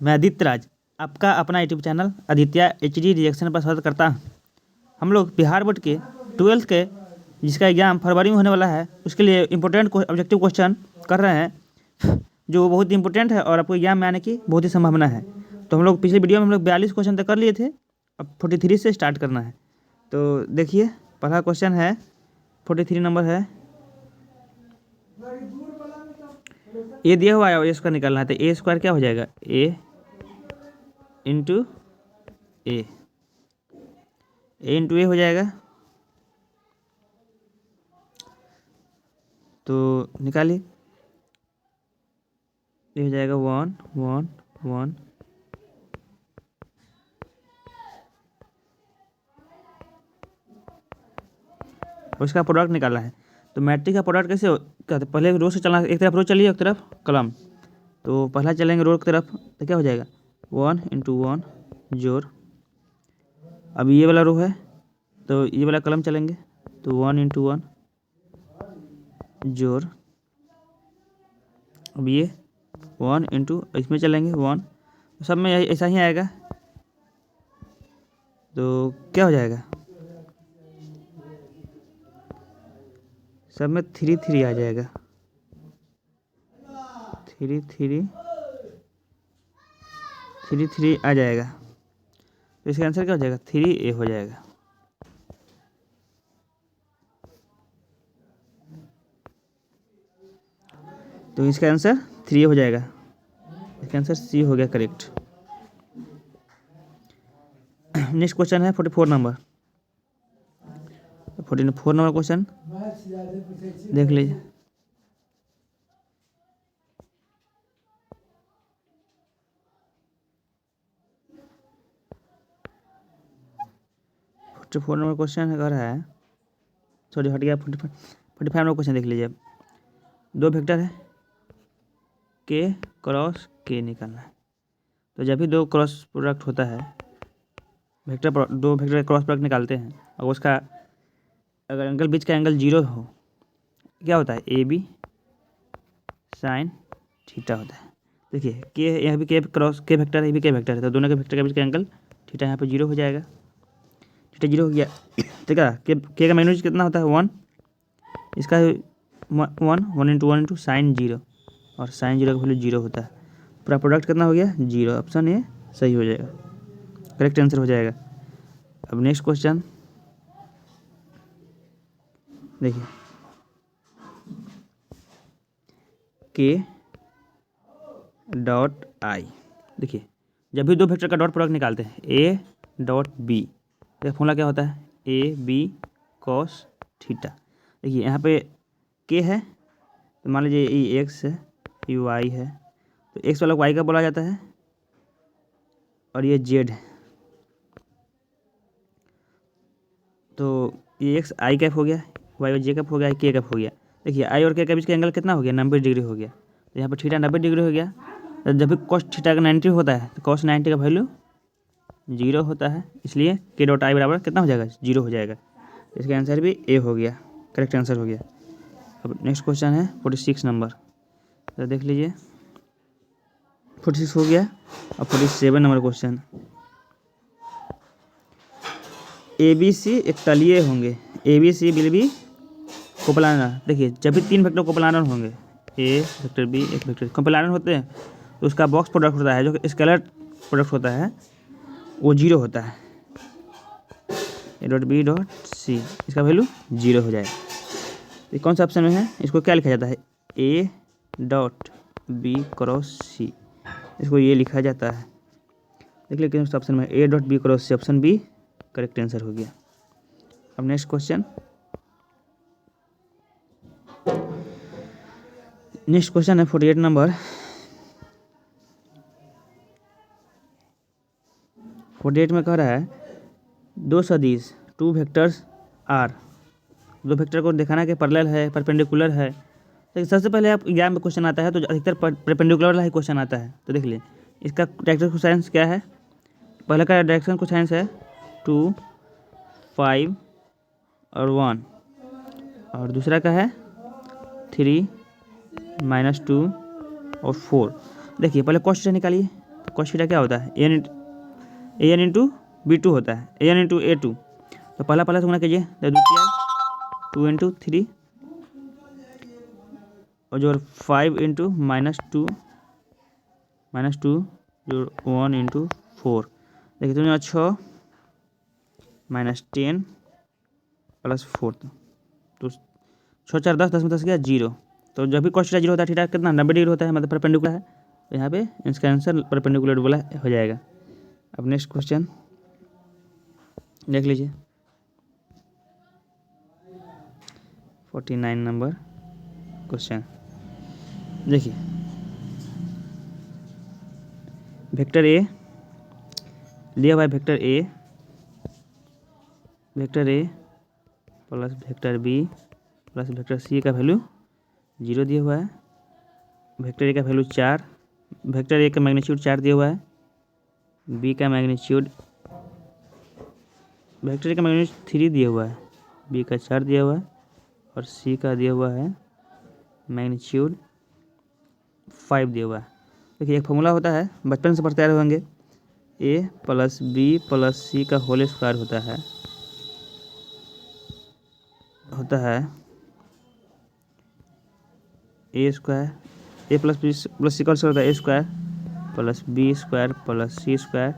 मैं आदित्य राज आपका अपना YouTube channel Aditya HD reaction पर स्वागत करता हूँ। हम लोग बिहार बोर्ड के 12th के जिसका एग्ज़ाम फरवरी में होने वाला है उसके लिए इम्पोर्टेंट ऑब्जेक्टिव क्वेश्चन कर रहे हैं जो बहुत इंपॉर्टेंट है और आपको एग्जाम में आने की बहुत ही संभावना है। तो हम लोग पिछले वीडियो में 42 क्वेश्चन तक कर लिए थे, अब 43 से स्टार्ट करना है। तो देखिए पहला क्वेश्चन है 43 नंबर है, ए दिया हुआ है और ए स्क्वायर निकालना है। तो ए स्क्वायर क्या हो जाएगा, ए इंटू ए इंटू ए हो जाएगा। तो निकालिए, ये हो जाएगा 1 1 1 उसका प्रोडक्ट निकालना है। तो मैट्रिक का प्रोडक्ट कैसे कहते, पहले रो से चलना, एक तरफ रो चलिए एक तरफ कलम। तो पहला चलेंगे रो की तरफ, तो क्या हो जाएगा 1 इंटू 1 जोड़। अब ये वाला रो है तो ये वाला कलम चलेंगे, तो 1 इंटू 1 जोड़। अब ये 1 इंटू इसमें चलेंगे 1, सब में ऐसा ही आएगा। तो क्या हो जाएगा, सब में 3 3 आ जाएगा, 3 3 3 3 आ जाएगा। तो इसका आंसर क्या हो जाएगा, 3A हो जाएगा। तो इसका आंसर 3 हो जाएगा, इसका आंसर सी हो गया करेक्ट। नेक्स्ट क्वेश्चन है 44 नंबर, 44 नंबर क्वेश्चन देख लीजिए। तो 44 नंबर क्वेश्चन कह रहा है, सॉरी हट गया, 45 नंबर क्वेश्चन देख लीजिए। दो वेक्टर है के क्रॉस के निकालना है। तो जब भी दो क्रॉस प्रोडक्ट होता है, दो वेक्टर का क्रॉस प्रोडक्ट निकालते हैं और उसका अगर एंगल बीच का एंगल 0 हो, क्या होता है AB साइन थीटा होता है। देखिए के यहाँ भी के क्रॉस के वेक्टर है, ये भी के वेक्टर है, तो दोनों के वेक्टर के बीच का एंगल थीटा यहाँ पे 0 हो जाएगा। थीटा 0 हो गया, ठीक है। के का मैग्नीट्यूड कितना होता है 1, इसका 1 इंटू साइन 0, और साइन 0 का वैल्यू 0 होता है। पूरा प्रोडक्ट कितना हो गया 0, ऑप्शन ए सही हो जाएगा, करेक्ट आंसर हो जाएगा। अब नेक्स्ट क्वेश्चन देखिए, के डॉट आई। देखिए जब भी दो वेक्टर का डॉट प्रोडक्ट निकालते हैं ए डॉट बी, तो फॉर्मूला क्या होता है ए बी कॉस थीटा। देखिए यहाँ पे के है, तो मान लीजिए ये एक्स है, ये वाई है, तो एक्स वाला वाई का बोला जाता है, और ये जेड है। तो ये एक्स आई कैप हो गया, वाई जे कैप हो गया, के कैप हो गया। देखिए आई और के के बीच का एंगल कितना हो गया 90 डिग्री हो गया। तो यहाँ पर थीटा 90 डिग्री हो गया। तो जब भी कॉस थीटा का 90 होता है तो कॉस 90 का वैल्यू 0 होता है, इसलिए के डॉट आई बराबर कितना हो जाएगा 0 हो जाएगा। इसका आंसर भी ए हो गया, करेक्ट आंसर हो गया। अब नेक्स्ट क्वेश्चन है 46 नंबर, तो देख लीजिए 46 हो गया। अब 47 नंबर क्वेश्चन, ABC एक तलीय होंगे, ABC विल बी कोप्लानर। देखिए जब भी तीन वेक्टर कोप्लानर होंगे, ए वेक्टर बी एक वेक्टर कोप्लानर होते हैं, तो उसका बॉक्स प्रोडक्ट होता है, जो स्केलर प्रोडक्ट होता है वो 0 होता है। A dot B dot C, इसका वैल्यू 0 हो जाएगा। ये कौन सा ऑप्शन में है, इसको क्या लिखा जाता है ए डॉट बी क्रॉस सी, इसको ये लिखा जाता है। देख लीजिए किस ऑप्शन में A dot B cross C, option B correct answer हो गया। अब नेक्स्ट क्वेश्चन, नेक्स्ट क्वेश्चन है 48 नंबर, 48 में कह रहा है दो सदिश टू वेक्टर्स आर, दो वेक्टर को दिखाना कि पैरेलल है परपेंडिकुलर है। तो सबसे पहले आप एग्जाम में क्वेश्चन आता है तो अधिकतर परपेंडिकुलर वाला ही क्वेश्चन आता है। तो देख लीजिए इसका डायरेक्शन कोसाइंस क्या है, पहले का डायरेक्शन कोसाइंस है 2 5 और 1, और दूसरा का है 3 -2 और 4। देखिए पहले कॉस्ट निकालिए, कॉस थीटा क्या होता है, A N into B to होता है, A N into A to. तो पहला से गुना कीजिए तो द्वितीय 2 इंटू 3 और जो 5 इंटू -2 जो 1 इंटू 4। देखिए तो 6 -10 प्लस 4 तो 6 4 10 10 में 10 गया 0। तो जब भी cos थीटा 0 होता है थीटा कितना 90 डिग्री होता है, मतलब परपेंडिकुलर है। तो यहाँ पे इसका आंसर परपेंडिकुलर बोला हो जाएगा। अब नेक्स्ट क्वेश्चन देख लीजिए 49 नंबर क्वेश्चन। देखिए वेक्टर ए लिया हुआ है, vector A plus vector B plus vector C का वैल्यू 0 दिया हुआ है। वेक्टर ए का वैल्यू 4, वेक्टर ए का मैग्नीट्यूड 4 दिया हुआ है, बी का मैग्नीट्यूड वेक्टर ए का मैग्नीट्यूड 3 दिया हुआ है, बी का 4 दिया हुआ है और सी का दिया हुआ है मैग्नीट्यूड 5 दिया हुआ है। देखिए एक फॉर्मूला होता है, बचपन से पढ़ते आ रहे होंगे, A plus B plus C का होल स्क्वायर होता है A square, A plus B plus C का होता है A square plus B square plus C square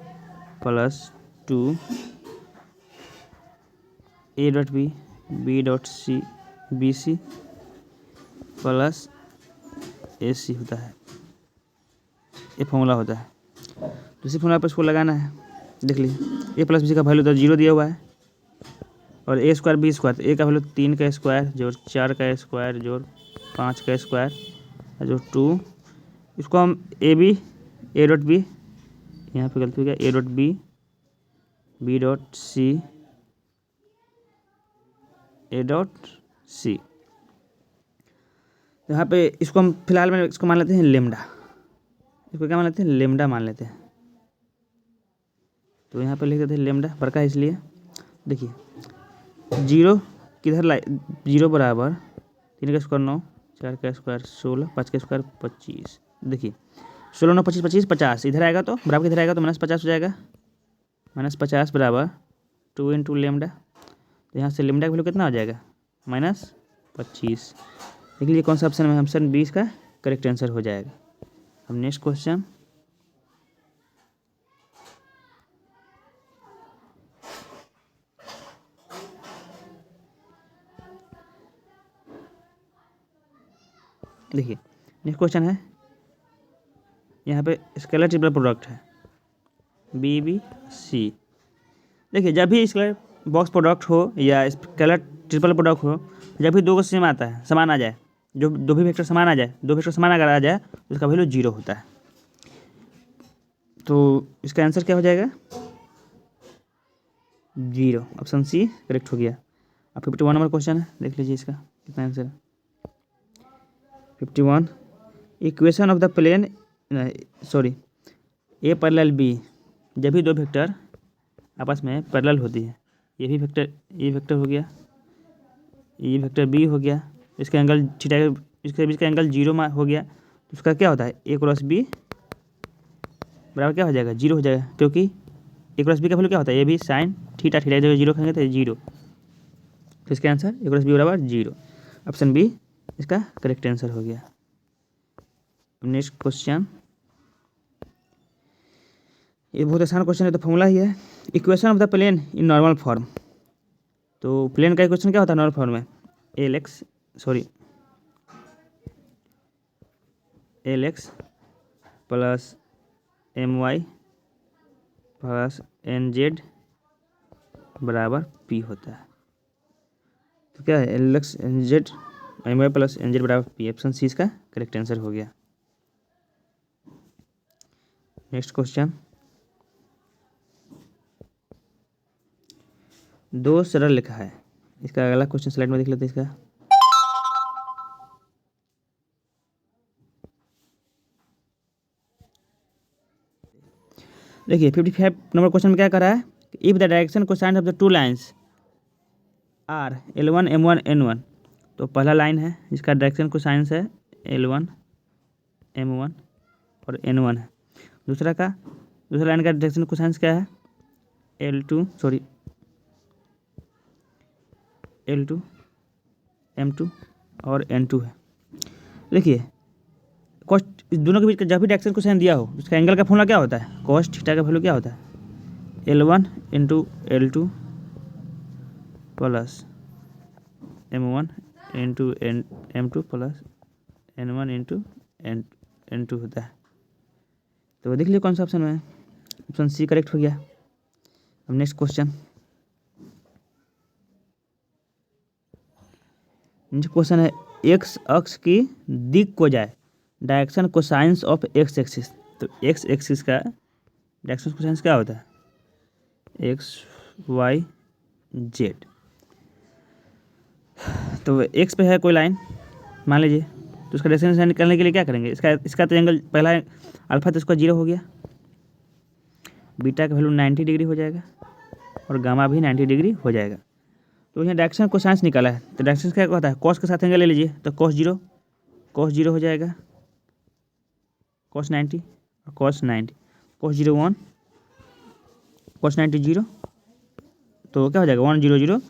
plus 2 A dot B dot C B C plus A C होता है। ये formula होता है। दूसरी फॉर्मूला पर इसको लगाना है। देख लीजिए ए प्लस बी सी का वैल्यू तो 0 दिया हुआ है और ए स्क्वायर बी स्क्वायर, ए का वैल्यू 3 का स्क्वायर जोड़ 4 का स्क्वायर जोड़ 5 का स्क्वायर जो 2। इसको हम ए डॉट बी, यहाँ पे गलती हो गया, A dot B dot C A dot C. यहाँ पे इसको हम फिलहाल में इसको मान लेते हैं लेमडा, इसको क्या मान लेते हैं लेमडा मान लेते हैं। तो यहाँ पे लिख देते हैं लेमडा बड़का है इसलिए। देखिए 0 किधर लाए, 0 बराबर 3 का स्क्वायर 9, 4 का स्क्वायर 16, 5 का स्क्वायर 25। देखिए 16 9 25 25 50 इधर आएगा तो बराबर किधर आएगा तो -50 हो जाएगा, -50 बराबर 2 इंटू लेमडा। तो यहाँ से लेमडा का वैल्यू कितना हो जाएगा -25। देख लीजिए कौन सा ऑप्शन में, ऑप्शन 20 का करेक्ट आंसर हो जाएगा। अब नेक्स्ट क्वेश्चन देखिए नेक्स्ट क्वेश्चन है, यहाँ पे स्केलर ट्रिपल प्रोडक्ट है बी बी सी। देखिए जब भी स्केलर बॉक्स प्रोडक्ट हो या स्केलर ट्रिपल प्रोडक्ट हो, जब भी दो को सेम आता है, समान आ जाए, जो दो भी वेक्टर समान आ जाए, दो वेक्टर समान अगर आ जाए तो उसका वैल्यू 0 होता है। तो इसका आंसर क्या हो जाएगा 0, ऑप्शन सी करेक्ट हो गया। अब 51 नंबर क्वेश्चन है, देख लीजिए इसका कितना आंसर है। 51 equation of the plane A parallel B, जब भी दो वेक्टर आपस में पैरेलल होती है, ये वेक्टर हो गया, ये वेक्टर बी हो गया, इसका एंगल थीटा, इसके बीच का एंगल 0 हो गया, तो उसका क्या होता है ए क्रॉस बी बराबर क्या हो जाएगा 0 हो जाएगा, क्योंकि ए क्रॉस बी का वैल्यू क्या होता है ए भी साइन थीटा, थीटा जगह 0 खाएंगे तो 0, तो इसका आंसर ए क्रॉस बी बराबर 0, ऑप्शन बी इसका करेक्ट आंसर हो गया। नेक्स्ट क्वेश्चन, ये बहुत आसान क्वेश्चन है, तो फॉर्मूला ही है equation of the plane in normal form. तो प्लेन का इक्वेशन क्या होता है नॉर्मल फॉर्म में, L X plus M Y plus N Z बराबर पी होता है। तो क्या है L X N Z M Y plus N Z बराबर पी, ऑप्शन सी इसका करेक्ट आंसर हो गया। नेक्स्ट क्वेश्चन, दो सरल लिखा है, इसका अगला क्वेश्चन स्लाइड में देख लेते हैं इसका। देखिए 55 नंबर क्वेश्चन में क्या कर रहा है, if the direction cosine of the two lines are L1 M1 N1, तो पहला लाइन है जिसका डायरेक्शन कोसाइंस है L1 M1 और N1 है, दूसरा लाइन का डायरेक्शन कोसाइंस क्या है, L2 M2 और N2 है। देखिए कॉस्ट इस दोनों के बीच का जब भी डायरेक्शन कोसाइन दिया हो उसका एंगल का फॉर्मूला क्या होता है, कॉस्ट थीटा का वैल्यू क्या होता है, L1 into L2 plus M1 into M2 plus N1 into N2 होता है। तो देख लीजिए कौन सा ऑप्शन में है, ऑप्शन सी करेक्ट हो गया। अब नेक्स्ट क्वेश्चन है एक्स अक्ष की दिक को जाए direction cosines of x axis. तो एक्स एक्सिस का डायरेक्शन कोसाइंस क्या होता है, एक्स वाई जेड। तो एक्स पे है कोई लाइन मान लीजिए, तो उसका डायरेक्शन निकालने के लिए क्या करेंगे, इसका तो एंगल पहला अल्फा तो इसका 0 हो गया, बीटा का वैल्यू 90 डिग्री हो जाएगा और गामा भी 90 डिग्री हो जाएगा। तो यहाँ डायरेक्शन कोसाइंस निकाला है, तो डायरेक्शन क्या होता है, कॉस के साथ एंगल ले लीजिए, तो कॉस जीरो हो जाएगा, कॉस 90 और कॉस 90, कॉस 0 1 कॉस 90 0, तो क्या हो जाएगा 1 0 0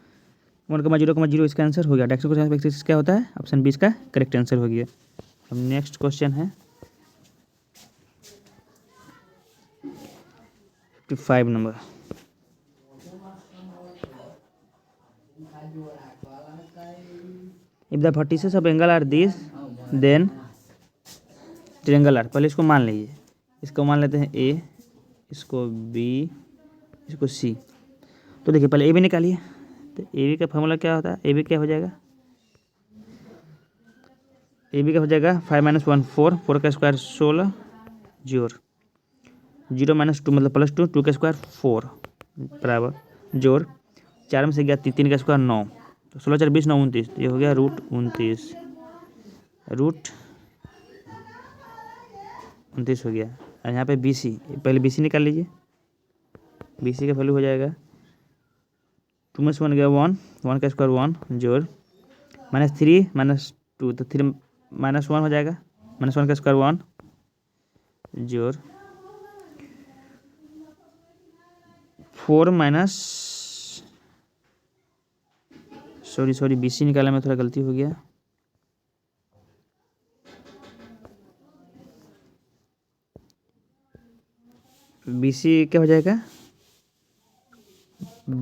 1,0,0 इसका आंसर हो गया। डायरेक्शन कोसाइंस क्या होता है, ऑप्शन बी इसका करेक्ट आंसर हो गया। अब नेक्स्ट क्वेश्चन है 55 number. If the vertices of angle are this then triangle are, पहले इसको मान लीजिए, इसको मान लेते हैं ए, इसको बी, इसको सी। तो देखिए पहले ए बी निकालिए, तो ए बी का फॉर्मूला क्या होता है, ए बी क्या हो जाएगा, ए बी का हो जाएगा 5 - 1 4, 4 का स्क्वायर 16 0 -2 मतलब +2, 2 का स्क्वायर 4 बराबर जोड़ 4 में से गया 3 का स्क्वायर 9, तो 16 4 20 9 29, ये हो गया रूट 29 हो गया। और यहाँ पे BC, पहले BC निकाल लीजिए, BC का वैल्यू हो जाएगा 2 में से 1 गया 1, 1 का स्क्वायर 1 जोड़ -3 -2, तो 3 -1 हो जाएगा, -1 का स्क्वायर 1 जोड़ 4 BC निकालने में थोड़ा गलती हो गया, BC क्या हो जाएगा,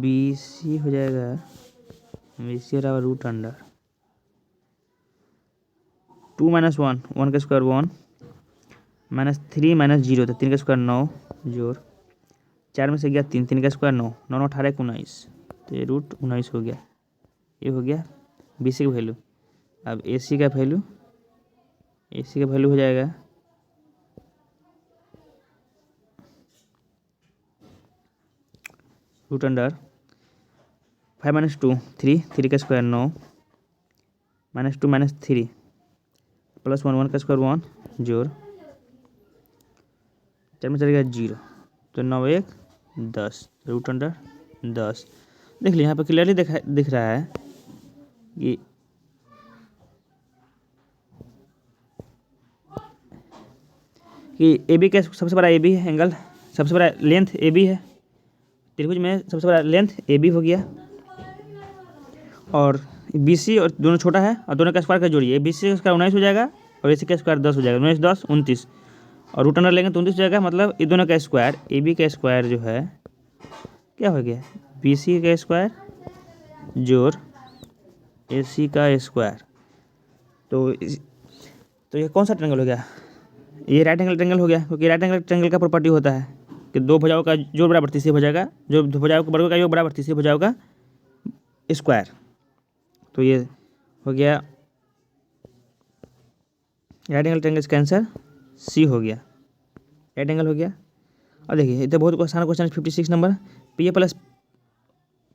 BC हो जाएगा BC रूट अंडर 2 - 1 1 का स्क्वायर 1 -3 -0, तो 3 का स्क्वायर 9 जोड़ 4 में से गया 3, 3 का स्क्वायर 9 9 9 18 19, तो ये रूट 19 हो गया। ये हो गया BC का वैल्यू। अब AC का वैल्यू हो जाएगा रूट अंडर 5 - 2 3, 3 का स्क्वायर 9 -2 -3 +1 1 का स्क्वायर 1 जोड़ 4 में चलेगा 0, तो 9 1 10 रूट अंडर 10। देख लीजिए यहाँ पर क्लियरली दिख रहा है कि ए बी का सबसे बड़ा ए बी है, एंगल सबसे बड़ा लेंथ ए बी है, त्रिभुज में सबसे बड़ा लेंथ ए बी हो गया, और BC और दोनों छोटा है और दोनों का स्क्वायर का जोड़िए, BC का स्क्वायर 19 हो जाएगा और AC का स्क्वायर 10 हो जाएगा, 19 10 29, और रूट अंडर लेंगे तो 29 हो जाएगा, मतलब ये दोनों का स्क्वायर AB का स्क्वायर जो है क्या हो गया, BC का स्क्वायर जोड़ AC का स्क्वायर। तो ये कौन सा ट्रायंगल हो गया, ये राइट एंगल ट्रायंगल हो गया, क्योंकि राइट एंगल ट्रायंगल का प्रॉपर्टी होता है कि दो भुजाओं का जोड़ बराबर तीसरे भुजा का, जो भुजाओं के वर्गों का योग बराबर तीसरे भुजाओं का स्क्वायर। तो ये हो गया राइट एंगल ट्रायंगल का आंसर C हो गया, राइट एंगल हो गया। और देखिए इतना बहुत आसान question 56 number, P A plus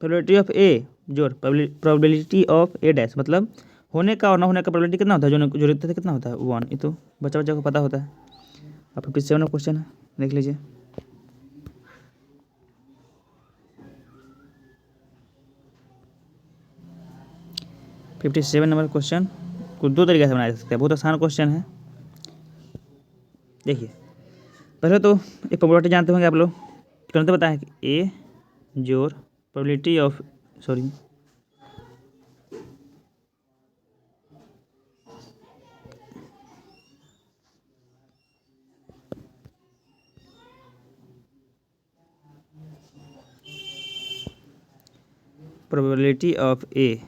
probability of A जोड़ प्रोबेबिलिटी ऑफ A डैश, मतलब होने का और ना होने का प्रोबेबिलिटी कितना होता है, जो रहता है कितना होता है 1, ये तो बच्चा को पता होता है। अब 57 क्वेश्चन है, देख लीजिए। फिफ्टी 57 नंबर क्वेश्चन को दो तरीके से बनाया जा सकता है, बहुत आसान क्वेश्चन है। देखिए पहले तो एक प्रोबेबिलिटी जानते होंगे आप लोग, तुरंत बताएं कि ए जोड़ probability of sorry probability of A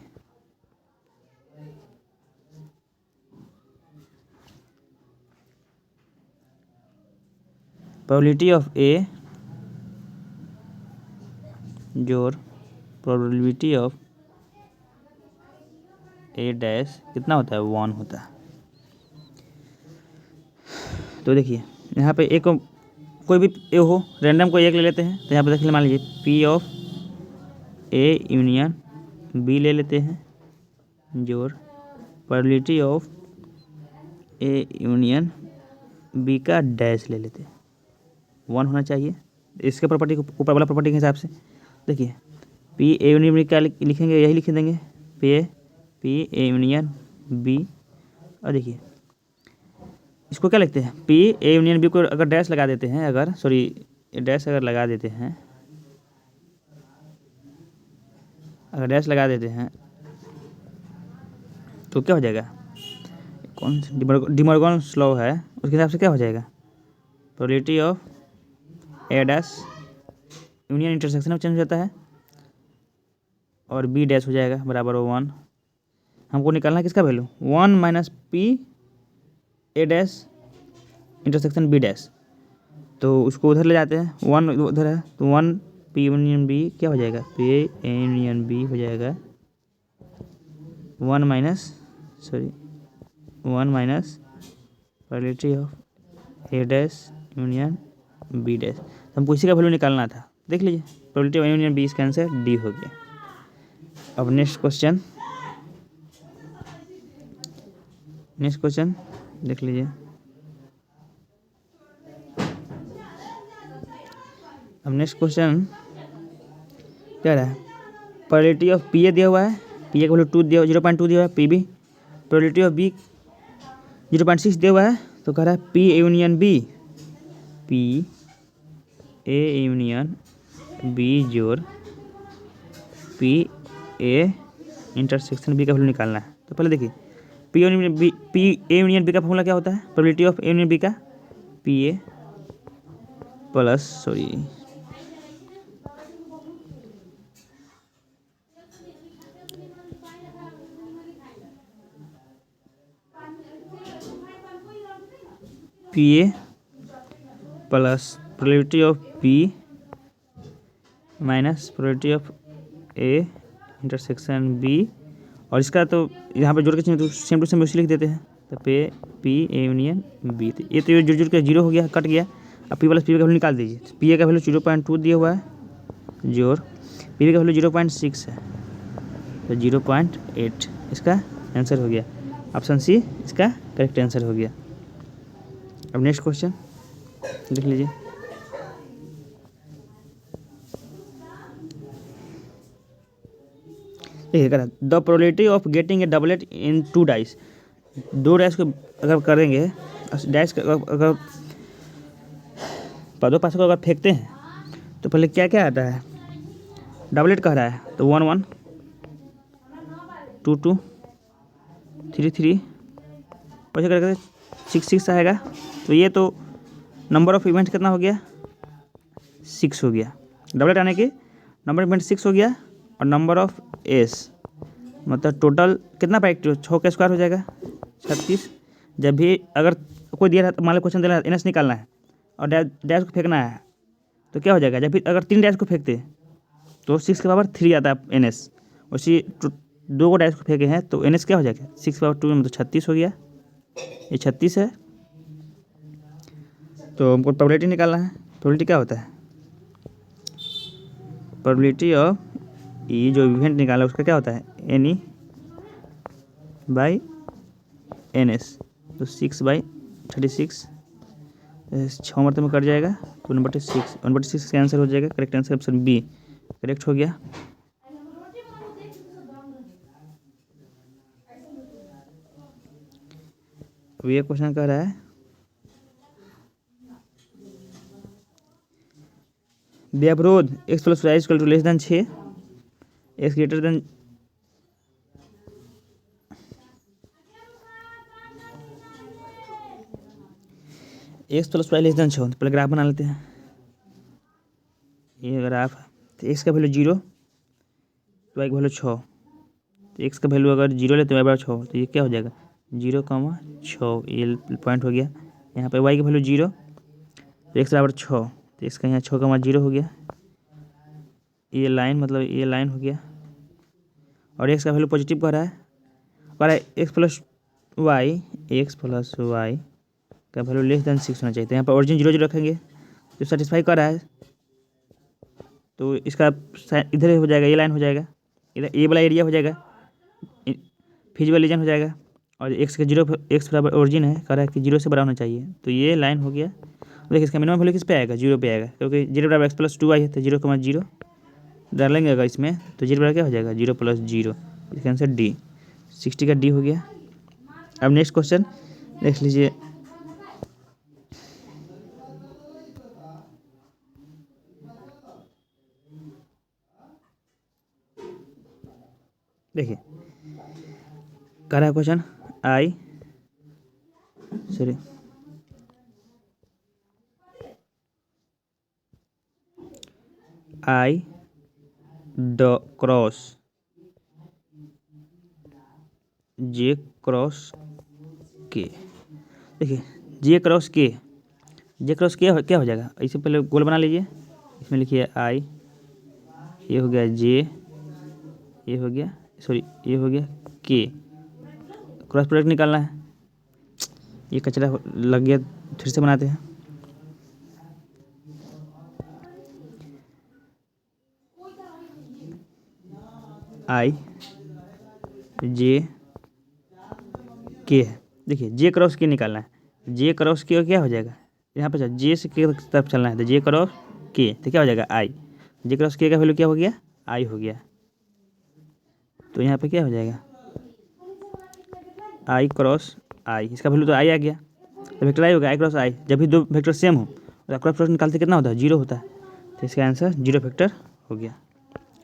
probability of A जोड़ प्रोबेबिलिटी ऑफ ए डैश कितना होता है, 1 होता है। तो देखिए यहाँ पे एक कोई भी ए हो, रैंडम कोई एक ले लेते हैं। तो यहाँ पे देखिए मान लीजिए P of A union B ले लेते हैं जोड़ probability of A union B का डैश ले लेते हैं, 1 होना चाहिए। इसके प्रॉपर्टी को ऊपर वाला प्रॉपर्टी के हिसाब से देखिए पी ए यूनियन बी क्या लिखेंगे, यही लिख देंगे पी ए यूनियन बी। और देखिए इसको क्या लिखते हैं, पी ए यूनियन बी को अगर डैश लगा देते हैं, अगर सॉरी डैश अगर लगा देते हैं, अगर डैश लगा देते हैं तो क्या हो जाएगा, कौन सा डिमॉर्गन्स लॉ है उसके हिसाब से क्या हो जाएगा, probability of A dash union intersection में चेंज हो जाता है और बी डैश हो जाएगा बराबर 1। हमको निकालना है किसका value, 1 minus P A dash intersection B dash. तो उसको उधर ले जाते हैं, 1 उधर है तो 1 पी यूनियन बी क्या हो जाएगा, पी ए यूनियन बी हो जाएगा 1 minus probability of A dash union B dash. हमको इसी का वैल्यू निकालना था। देख लीजिए प्रोबेबिलिटी ऑफ यूनियन बी, इसका आंसर डी हो गया। अब नेक्स्ट क्वेश्चन देख लीजिए। अब नेक्स्ट क्वेश्चन क्या रहा है, प्रोबेबिलिटी ऑफ पी ए दिया हुआ है, पी ए का वैल्यू 0.2 दिया हुआ है, P B probability of B 0.6 दिया हुआ है। तो कह रहा है पी ए यूनियन बी जोड़ पी ए इंटरसेक्शन बी का वैल्यू निकालना है। तो पहले देखिए पी ए यूनियन बी का फॉर्मूला क्या होता है, probability of A union B का P A plus P A plus probability of B minus probability of A intersection B. और इसका तो यहाँ पे जोड़ के तो सेम टू सेम उसी लिख देते हैं। तो पी ए यूनियन बी, तो ये तो जुड़ के 0 हो गया, कट गया। अब पी प्लस पी का वैल्यू निकाल दीजिए। पी ए का वैल्यू 0.2 दिया हुआ है जोड़ पी बी का वैल्यू 0.6 है तो 0.8 इसका आंसर हो गया। ऑप्शन सी इसका करेक्ट आंसर हो गया। अब नेक्स्ट क्वेश्चन देख लीजिए। देखिए कह the probability of getting a doublet in 2 dice, 2 dice को अगर करेंगे, डाइस अगर दो पासों को अगर फेंकते हैं तो पहले क्या क्या आता है, डबलेट कह रहा है तो 1 1 2 2 3 3 पैसे करके 6 6 आएगा। तो ये तो नंबर ऑफ इवेंट कितना हो गया, 6 हो गया। डबलेट आने के नंबर ऑफ इवेंट 6 हो गया और नंबर ऑफ एस मतलब टोटल कितना पाएगा, 6 का स्क्वायर हो जाएगा 36। जब भी अगर कोई दिया मान लो क्वेश्चन देना है, एनएस निकालना है और डैश को फेंकना है तो क्या हो जाएगा, जब भी अगर 3 डैश को फेंकते तो 6 के पावर 3 आता है एनएस। उसी 2 को डैश को फेंके हैं तो एनएस क्या हो जाएगा, 6 के पावर 2 मतलब 36 हो गया। ये 36 है। तो हमको प्रोबेबिलिटी निकालना है। प्रोबेबिलिटी क्या होता है, प्रोबेबिलिटी ऑफ ई जो इवेंट निकाला उसका क्या होता है, N E by N S. तो 6/36 6 मरतबे में कट जाएगा तो 1/6 का आंसर हो जाएगा। Correct answer option B correct हो गया। अब ये क्वेश्चन कह रहा है व्यावरोध X plus Y equal to less than 6, X greater than X plus Y less than 6। पहले ग्राफ बना लेते हैं। ये ग्राफ है तो एक्स का वैल्यू 0, वाई का वैल्यू 6। तो एक्स का वैल्यू अगर 0 लेते हैं वाई बराबर 6, तो ये क्या हो जाएगा 0,6, ये पॉइंट हो गया। यहाँ पे वाई का वैल्यू 0, तो एक्स बराबर 6, तो इसका यहाँ 6,0 हो गया। ये लाइन मतलब ये लाइन हो गया। और एक्स का वैल्यू पॉजिटिव कह रहा है एक्स प्लस वाई का वैल्यू लेस देन 6 होना चाहिए। तो यहाँ पर ओरिजिन 0 0 रखेंगे तो सेटिस्फाई कर रहा है, तो इसका इधर हो जाएगा, ये लाइन हो जाएगा, इधर ये वाला एरिया हो जाएगा, फिजिबल रीजन हो जाएगा। और एक्स का 0 एक्स बराबर ओरिजिन है, कह रहा है कि 0 से बड़ा होना चाहिए, तो ये लाइन हो गया। देखिए इसका मिनिमम वैल्यू किस पे आएगा 0 पे आएगा, क्योंकि 0 बराबर एक्स प्लस 2 आई है, तो 0,0 डालेंगे अगर इसमें, तो 0 बराबर क्या हो जाएगा 0+0। इसका आंसर डी, 60 का डी हो गया। अब नेक्स्ट क्वेश्चन देख लीजिए। देखिए कह रहा है question I cross J cross के। देखिए जे क्रॉस के क्या हो जाएगा, इससे पहले गोल बना लीजिए। इसमें लिखिए आई, ये हो गया जे, ये हो गया ये हो गया के, क्रॉस प्रोडक्ट निकालना है। ये कचरा लग गया, फिर से बनाते हैं। आई जे के है, देखिए जे क्रॉस के निकालना है। जे क्रॉस के क्या हो जाएगा, यहाँ पे जे से के तरफ चलना है, तो जे क्रॉस के तो क्या हो जाएगा आई। जे क्रॉस के का वैल्यू क्या हो गया आई हो गया, तो यहाँ पे क्या हो जाएगा आई क्रॉस आई, इसका वैल्यू तो आई आ गया, तो वेक्टर आई हो गया आई क्रॉस आई। जब भी दो वेक्टर सेम हो तो क्रॉस प्रोडक्ट निकालते कितना होता है 0 होता है, तो इसका आंसर 0 वेक्टर हो गया,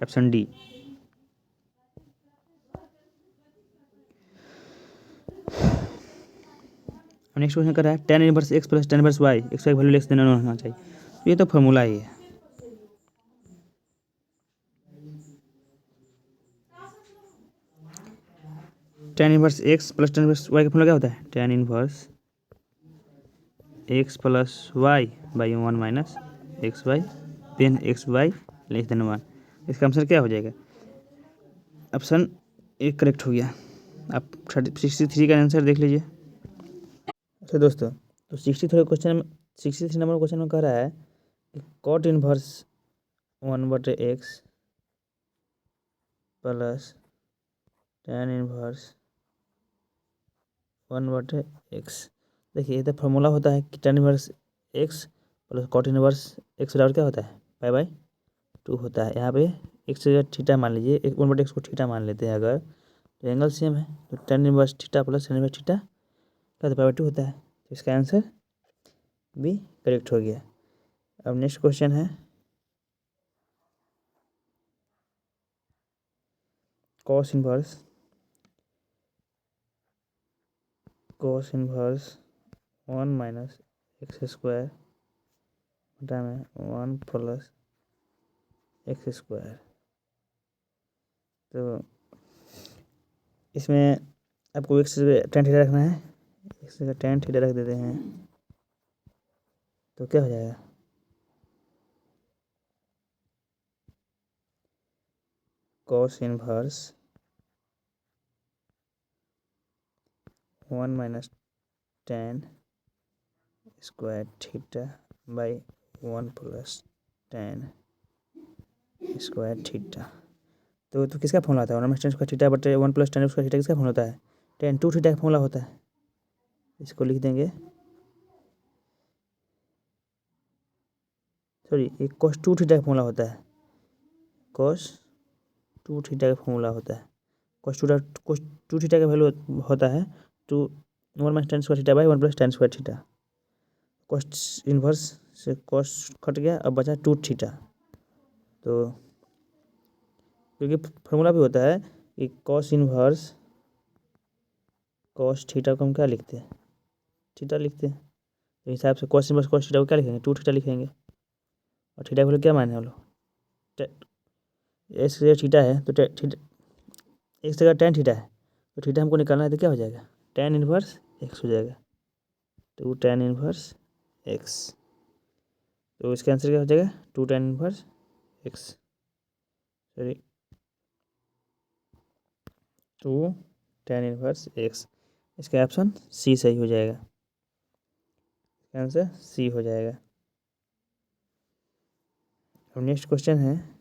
ऑप्शन डी। नेक्स्ट क्वेश्चन कर रहा है tan inverse X plus tan inverse Y, X Y value less than होना चाहिए। ये तो फॉर्मूला ही है। tan inverse X plus tan inverse Y का फॉर्मूला क्या होता है, tan inverse X plus Y by 1 minus X Y then X Y less than 1। इसका आंसर क्या हो जाएगा, ऑप्शन ए करेक्ट हो गया। आप 63 का आंसर देख लीजिए। अच्छा दोस्तों, तो 63 नंबर क्वेश्चन में कह रहा है कि cot inverse 1/x plus tan inverse 1/x। देखिए इधर फॉर्मूला होता है कि tan inverse x plus cot inverse x बराबर क्या होता है पाई/2 होता है। यहाँ पे x थीटा मान लीजिए, 1/x को थीटा मान लेते हैं अगर, तो एंगल सेम है, तो tan inverse theta plus tan inverse theta क्या होता है पाई/2 होता है, तो इसका आंसर बी करेक्ट हो गया। अब नेक्स्ट क्वेश्चन है cos inverse 1 minus X square बटा में 1 प्लस एक्स स्क्वायर। तो इसमें आपको एक्स tan थीटा रखना है, एक्स का tan थीटा रख देते हैं, तो क्या हो जाएगा cos inverse 1 minus tan square theta by 1 plus tan square theta. तो किसका फॉर्मूला होता है 1 माइनस tan स्क्वायर थीटा बटे 1 प्लस tan स्क्वायर थीटा किसका फॉर्मूला होता है, tan 2 थीटा का फॉर्मूला होता है। इसको लिख देंगे, सॉरी ये cos 2 थीटा का फॉर्मूला होता है, cos 2 थीटा का फॉर्मूला होता है। cos 2 थीटा का वैल्यू होता है 1 minus tan square theta by 1 plus tan square theta. cos inverse से cos कट गया, अब बचा 2 थीटा, तो क्योंकि फॉर्मूला भी होता है कि कॉस इनवर्स कॉस थीटा को हम क्या लिखते हैं, थीटा लिखते हैं। तो हिसाब से कॉस इनवर्स कॉस थीटा को क्या लिखेंगे, 2 थीटा लिखेंगे। और थीटा को क्या माने हम लोग, एक्स जगह थीटा है तो थीटा एक्स जगह टेन थीटा है, तो थीटा हमको निकालना है तो क्या हो जाएगा, टेन इनवर्स एक्स हो जाएगा। तो टेन इनवर्स एक्स, तो इसका आंसर क्या हो जाएगा, 2 tan inverse x, sorry 2 tan inverse x. इसका ऑप्शन सी सही हो जाएगा, इसका आंसर सी हो जाएगा। अब नेक्स्ट क्वेश्चन है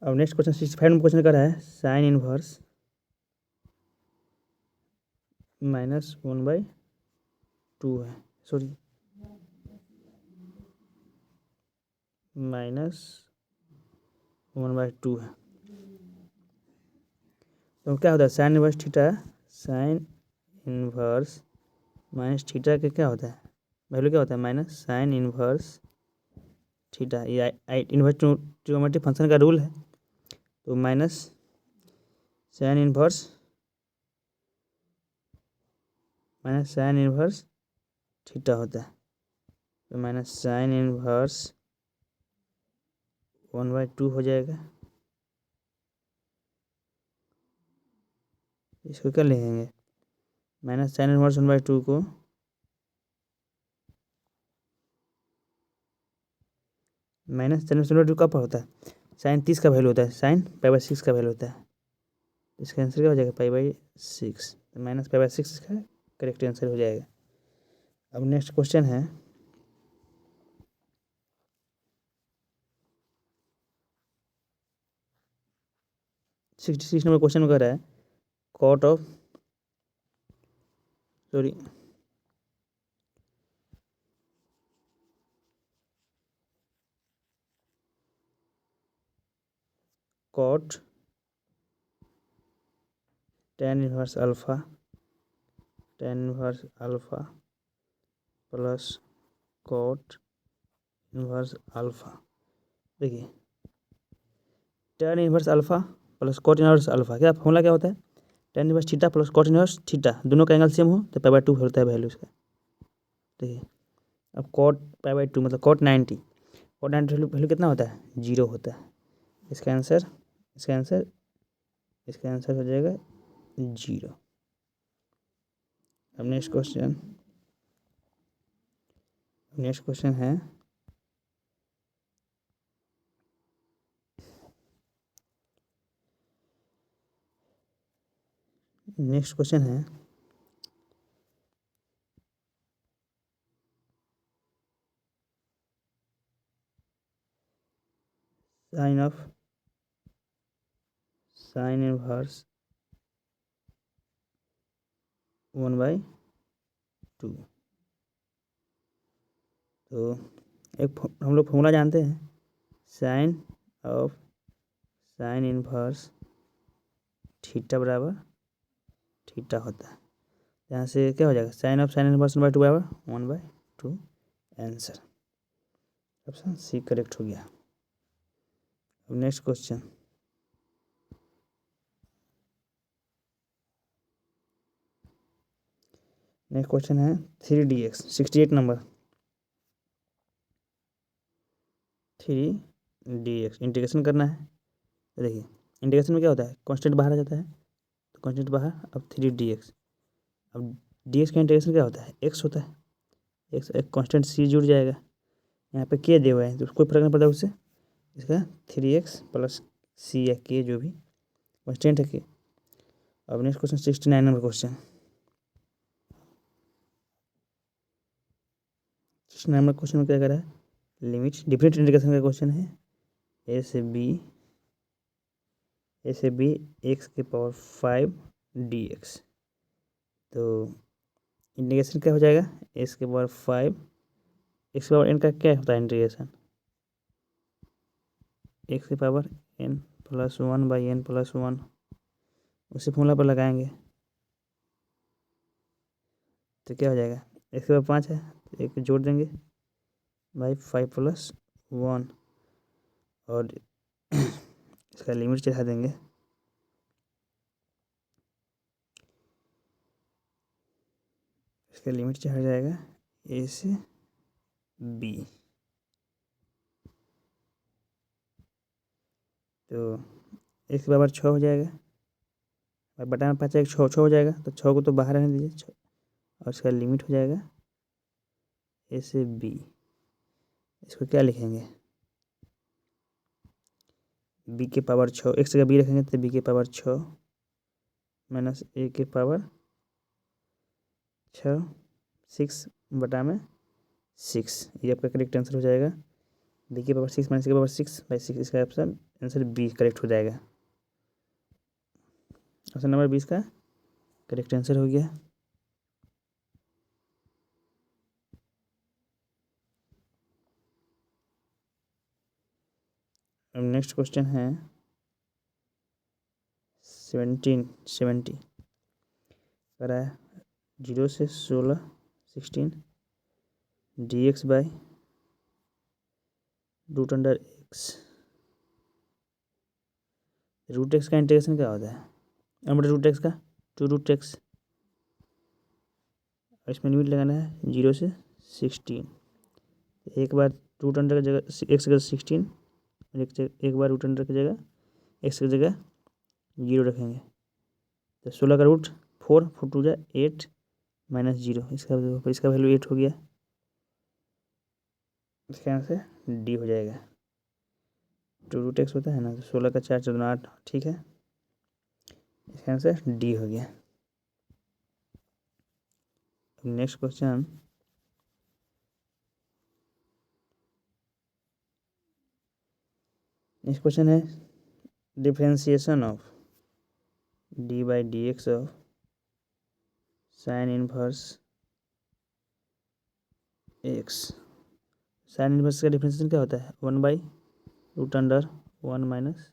अब नेक्स्ट क्वेश्चन 65 नंबर क्वेश्चन कर रहा है साइन इनवर्स -1/2 है, सॉरी -1/2 है। तो क्या होता है sine inverse theta, sine inverse minus theta का क्या होता है, वैल्यू क्या होता है, माइनस साइन इनवर्स थीटा। ये इनवर्स ट्रिग्नोमेट्रिक फंक्शन का रूल है। तो माइनस साइन इनवर्स थीटा होता है। तो माइनस साइन इनवर्स 1/2 हो जाएगा। इसको क्या लिखेंगे, माइनस साइन इनवर्स 1/2 को माइनस साइन इनवर्स 1/2 कब होता है, साइन 30 का वैल्यू होता है, साइन π/6 का वैल्यू होता है। इसका आंसर क्या हो जाएगा, π/6, तो माइनस π/6 का करेक्ट आंसर हो जाएगा। अब नेक्स्ट क्वेश्चन है 66 नंबर क्वेश्चन में कह रहा है cot of sorry cot tan inverse alpha plus cot inverse alpha. देखिए tan inverse alpha plus cot inverse alpha, क्या फॉर्मूला क्या होता है, tan inverse theta plus cot inverse theta, दोनों का एंगल सेम हो तो π/2 होता है वैल्यू इसका। देखिए अब कॉट π/2 मतलब कॉट 90 वैल्यू कितना होता है, 0 होता है। इसका आंसर हो जाएगा 0। अब नेक्स्ट क्वेश्चन है साइन इनवर्स 1/2। तो एक हम लोग फॉर्मूला जानते हैं, साइन इनवर्स थीटा बराबर थीटा होता है। यहाँ से क्या हो जाएगा, साइन इनवर्स 1/2 बराबर 1/2, आंसर ऑप्शन सी करेक्ट हो गया। अब नेक्स्ट क्वेश्चन है 3dx 68 नंबर 3dx इंटीग्रेशन करना है। तो देखिए इंटीग्रेशन में क्या होता है, कांस्टेंट बाहर आ जाता है, तो कांस्टेंट बाहर, अब 3dx, अब dx का इंटीग्रेशन क्या होता है, x होता है, x एक कांस्टेंट c जुड़ जाएगा, यहाँ पे k दिया हुआ है तो कोई फर्क नहीं पड़ता उससे, इसका 3x प्लस c या k जो भी कांस्टेंट है k। अब next question 69 number question, 69 number question में क्या कर रहा है, लिमिट डिफरेंट इंटीग्रेशन का क्वेश्चन है, a से b x⁵ dx। तो इंटीग्रेशन क्या हो जाएगा, x⁵ एक्स पावर एन का क्या होता है इंटीग्रेशन, एक्स की power N plus one by N plus one, उसी फॉर्मूला पर लगाएंगे तो क्या हो जाएगा, एक्स की पावर 5 है तो एक जोड़ देंगे बाई 5 प्लस वन, और इसका लिमिट चढ़ा देंगे, इसका लिमिट चढ़ जाएगा ए से बी। तो एक्स के बराबर 6 हो जाएगा, और बटा में 5 एक 6 हो जाएगा, तो 6 को तो बाहर रहने दीजिए, और इसका लिमिट हो जाएगा ए से बी। इसको क्या लिखेंगे, बी के पावर 6, एक्स का बी रखेंगे तो बी के पावर 6 माइनस ए के पावर 6, 6 बटा में 6, ये आपका करेक्ट आंसर हो जाएगा। बी के पावर 6 माइनस ए के पावर 6 बाई 6, इसका ऑप्शन आंसर बी करेक्ट हो जाएगा। ऑप्शन नंबर 20 का करेक्ट आंसर हो गया। अब नेक्स्ट क्वेश्चन है 70 कर रहा है 0 से 16 16 D X by root under X, root X का इंटीग्रेशन क्या होता है, अंडर रूट एक्स का टू रूट एक्स, और इसमें लिमिट लगाना है 0 से 16, एक बार रूट अंडर की जगह एक्स की जगह 16, और एक बार रूट अंडर की जगह एक्स की जगह 0 रखेंगे, तो 16 का रूट 4 4 टू जाए 8 माइनस 0, इसका वैल्यू 8 हो गया, इसका आंसर डी हो जाएगा। टू रूट एक्स होता है ना, तो 16 का 4 14 8, ठीक है, इसका आंसर डी हो गया। नेक्स्ट क्वेश्चन है differentiation of D by D X of sine inverse X. Sine inverse का डिफरेंशिएशन क्या होता है, 1 by root under 1 minus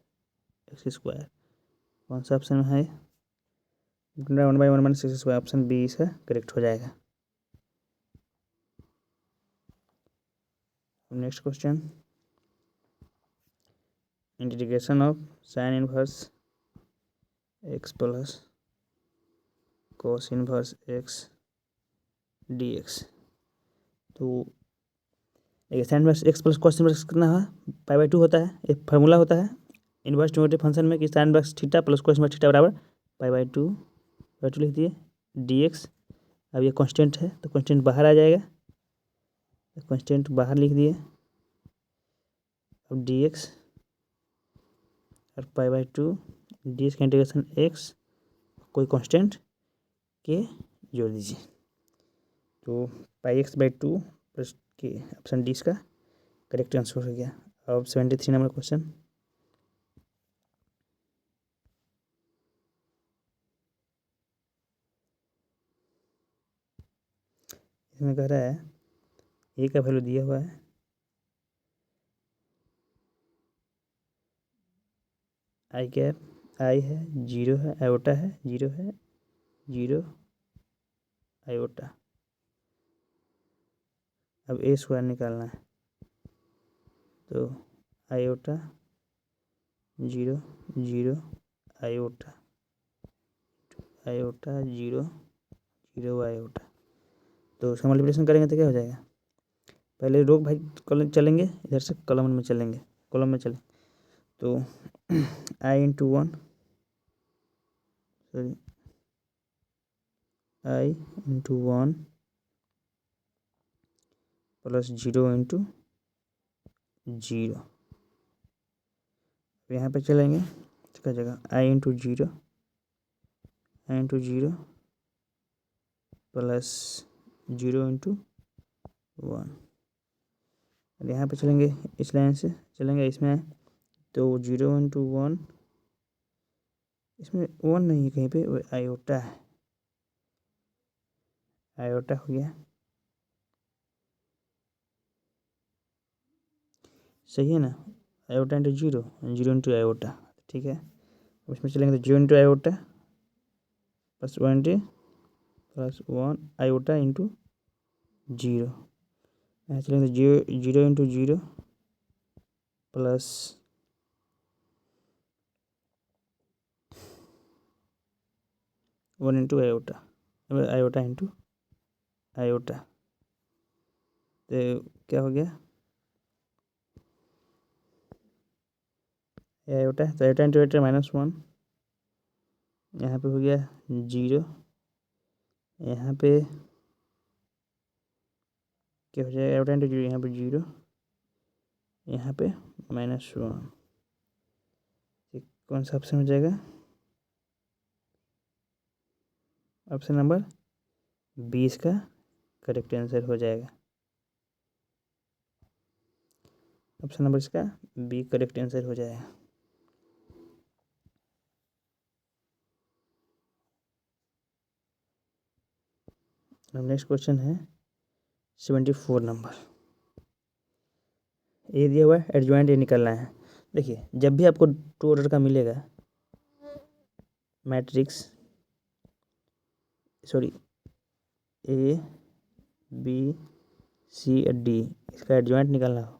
X square, कौन सा ऑप्शन है, root under 1 by 1 minus X square, option B इसका करेक्ट हो जाएगा। Next question integration of sine inverse X plus cos inverse X D X. तो देखिए sine inverse X plus cos inverse कितना है, पाई बाई 2 होता है, एक फार्मूला होता है इनवर्स ट्रिग्नोमेट्रिक फंक्शन में कि sine inverse theta plus cos inverse theta बराबर पाई बाई 2 लिख दिए डी एक्स। अब ये कांस्टेंट है तो कांस्टेंट बाहर आ जाएगा, कांस्टेंट बाहर लिख दिए, अब डी एक्स और पाई बाई 2 डी एक्स का इंटीग्रेशन एक्स कोई कांस्टेंट के जोड़ दीजिए, तो पाई एक्स बाई 2 प्लस के, ऑप्शन डी इसका करेक्ट आंसर हो गया। अब 73 नंबर क्वेश्चन इसमें कह रहा है ए का वैल्यू दिया हुआ है, आई कैप आई है 0 है, आयोटा है 0 है 0 आयोटा, अब ए स्क्वायर निकालना है, तो आयोटा 0 0 आयोटा आयोटा 0 0 आयोटा, तो उसका मल्टीप्लिकेशन करेंगे तो क्या हो जाएगा, पहले रो भाई कॉलम चलेंगे, इधर से कॉलम में चलेंगे, कॉलम में चलें, तो I into 1 sorry I into 1 plus 0 into 0, यहाँ पे चलेंगे इसका जगह आई इंटू 0 प्लस 0 इंटू 1, और यहाँ पे चलेंगे इस लाइन से चलेंगे इसमें, तो 0 इंटू 1, इसमें 1 नहीं है कहीं पे, आयोटा है, आयोटा हो गया, सही है ना, iota into zero, zero into iota, ठीक है। उसमें चलेंगे तो zero into iota plus 20 plus 1 iota into zero, यहाँ चलेंगे तो zero zero into zero plus 1 into iota, iota into iota, तो क्या हो गया आयोटा, तो आयोटा इंटू आयोटा -1, यहाँ पे हो गया जीरो, यहाँ पे क्या हो जाएगा आयोटा इंटू जीरो, यहाँ पे जीरो, यहाँ पे -1, कौन सा ऑप्शन हो जाएगा, ऑप्शन नंबर 20 का करेक्ट आंसर हो जाएगा। ऑप्शन नंबर इसका बी करेक्ट आंसर हो जाएगा। अब नेक्स्ट क्वेश्चन है 74 नंबर। ए दिया हुआ है, एडजॉइंट ए निकालना है। देखिए जब भी आपको टू ऑर्डर का मिलेगा matrix, sorry A B C D, इसका एडजॉइंट निकालना हो,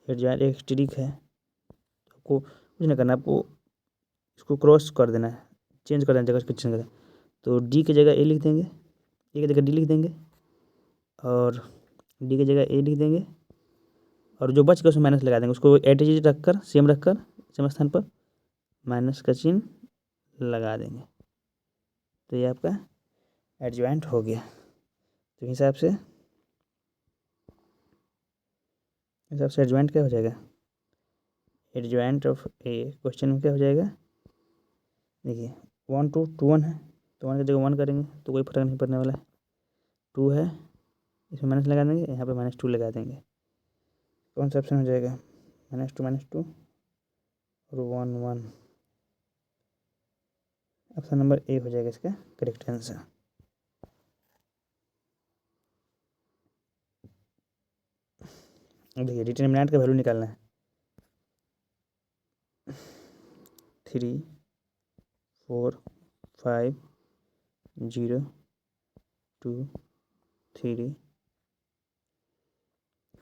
एडजॉइंट एक ट्रिक है, आपको कुछ नहीं करना, आपको इसको क्रॉस कर देना है, चेंज कर देना जगह चेंज कर देना। तो डी की जगह ए लिख देंगे, ए की जगह डी लिख देंगे, और डी की जगह ए लिख देंगे, और जो बच गया उसमें माइनस लगा देंगे, उसको एट रखकर सेम स्थान पर माइनस का चिन्ह लगा देंगे, तो ये आपका एडजॉइंट हो गया। तो हिसाब से एडजॉइंट क्या हो जाएगा, एडजॉइंट ऑफ ए क्वेश्चन में क्या हो जाएगा, देखिए 1 2 2 1 है, तो 1 की जगह 1 करेंगे तो कोई फर्क नहीं पड़ने वाला है, 2 है इसमें माइनस लगा देंगे, यहाँ पे -2 लगा देंगे, कौन सा ऑप्शन हो जाएगा, -2 और 1 1, ऑप्शन नंबर ए हो जाएगा इसका करेक्ट आंसर। देखिए डिटरमिनेंट का वैल्यू निकालना है, 3 4 5 0 2 3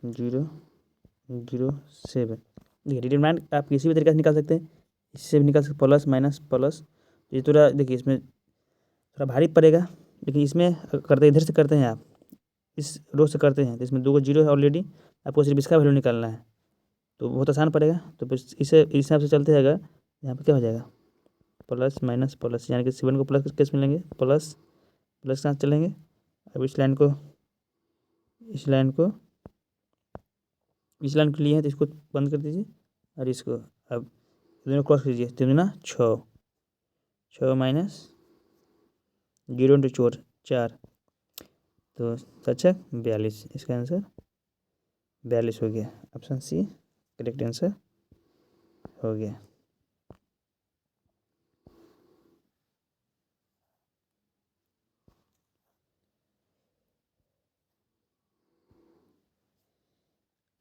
0 0 7। देखिए डिटरमिनेंट आप किसी भी तरीके से निकाल सकते हैं, इससे भी निकाल सकते, प्लस माइनस प्लस, ये थोड़ा देखिए इसमें थोड़ा भारी पड़ेगा, लेकिन इसमें करते इधर से करते हैं आप, इस रो से करते हैं, तो इसमें 2 जीरो है ऑलरेडी, आपको सिर्फ इसका वैल्यू निकालना है, तो बहुत आसान पड़ेगा। तो बस इसे इस हिसाब से चलते जाएगा, यहाँ पे क्या हो जाएगा प्लस माइनस प्लस, यानी कि 7 को प्लस किस में लेंगे, प्लस प्लस के साथ चलेंगे। अब इस लाइन को लिए हैं तो इसको बंद कर दीजिए, और इसको अब दोनों क्रॉस कीजिए, 3 दूना 6, 6 माइनस 0 इंटू 4, तो 42, इसका आंसर 42 हो गया, ऑप्शन सी करेक्ट आंसर हो गया।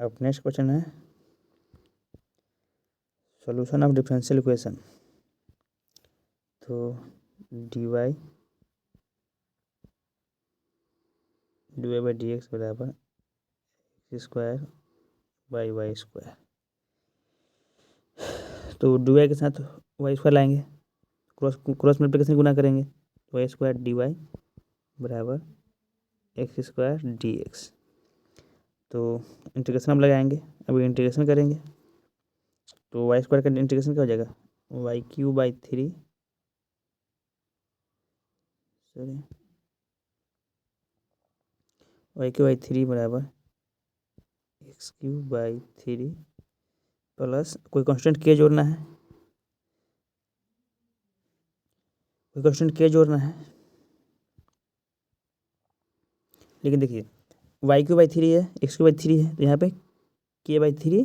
अब नेक्स्ट क्वेश्चन है सॉल्यूशन ऑफ डिफरेंशियल इक्वेशन। तो dy बाई डी एक्स बराबर x² बाई y², तो dy के साथ y² लाएंगे, क्रॉस मल्टीप्लिकेशन गुना करेंगे, y² dy बराबर x² dx, तो इंटीग्रेशन हम लगाएंगे, अभी इंटीग्रेशन करेंगे, तो y² का इंटीग्रेशन क्या हो जाएगा, y³ by 3, sorry y³ by 3 बराबर x³ बाई 3 प्लस कोई कांस्टेंट के जोड़ना है, लेकिन देखिए y³ बाई 3 है, x³ बाई 3 है, तो यहाँ पे k बाई 3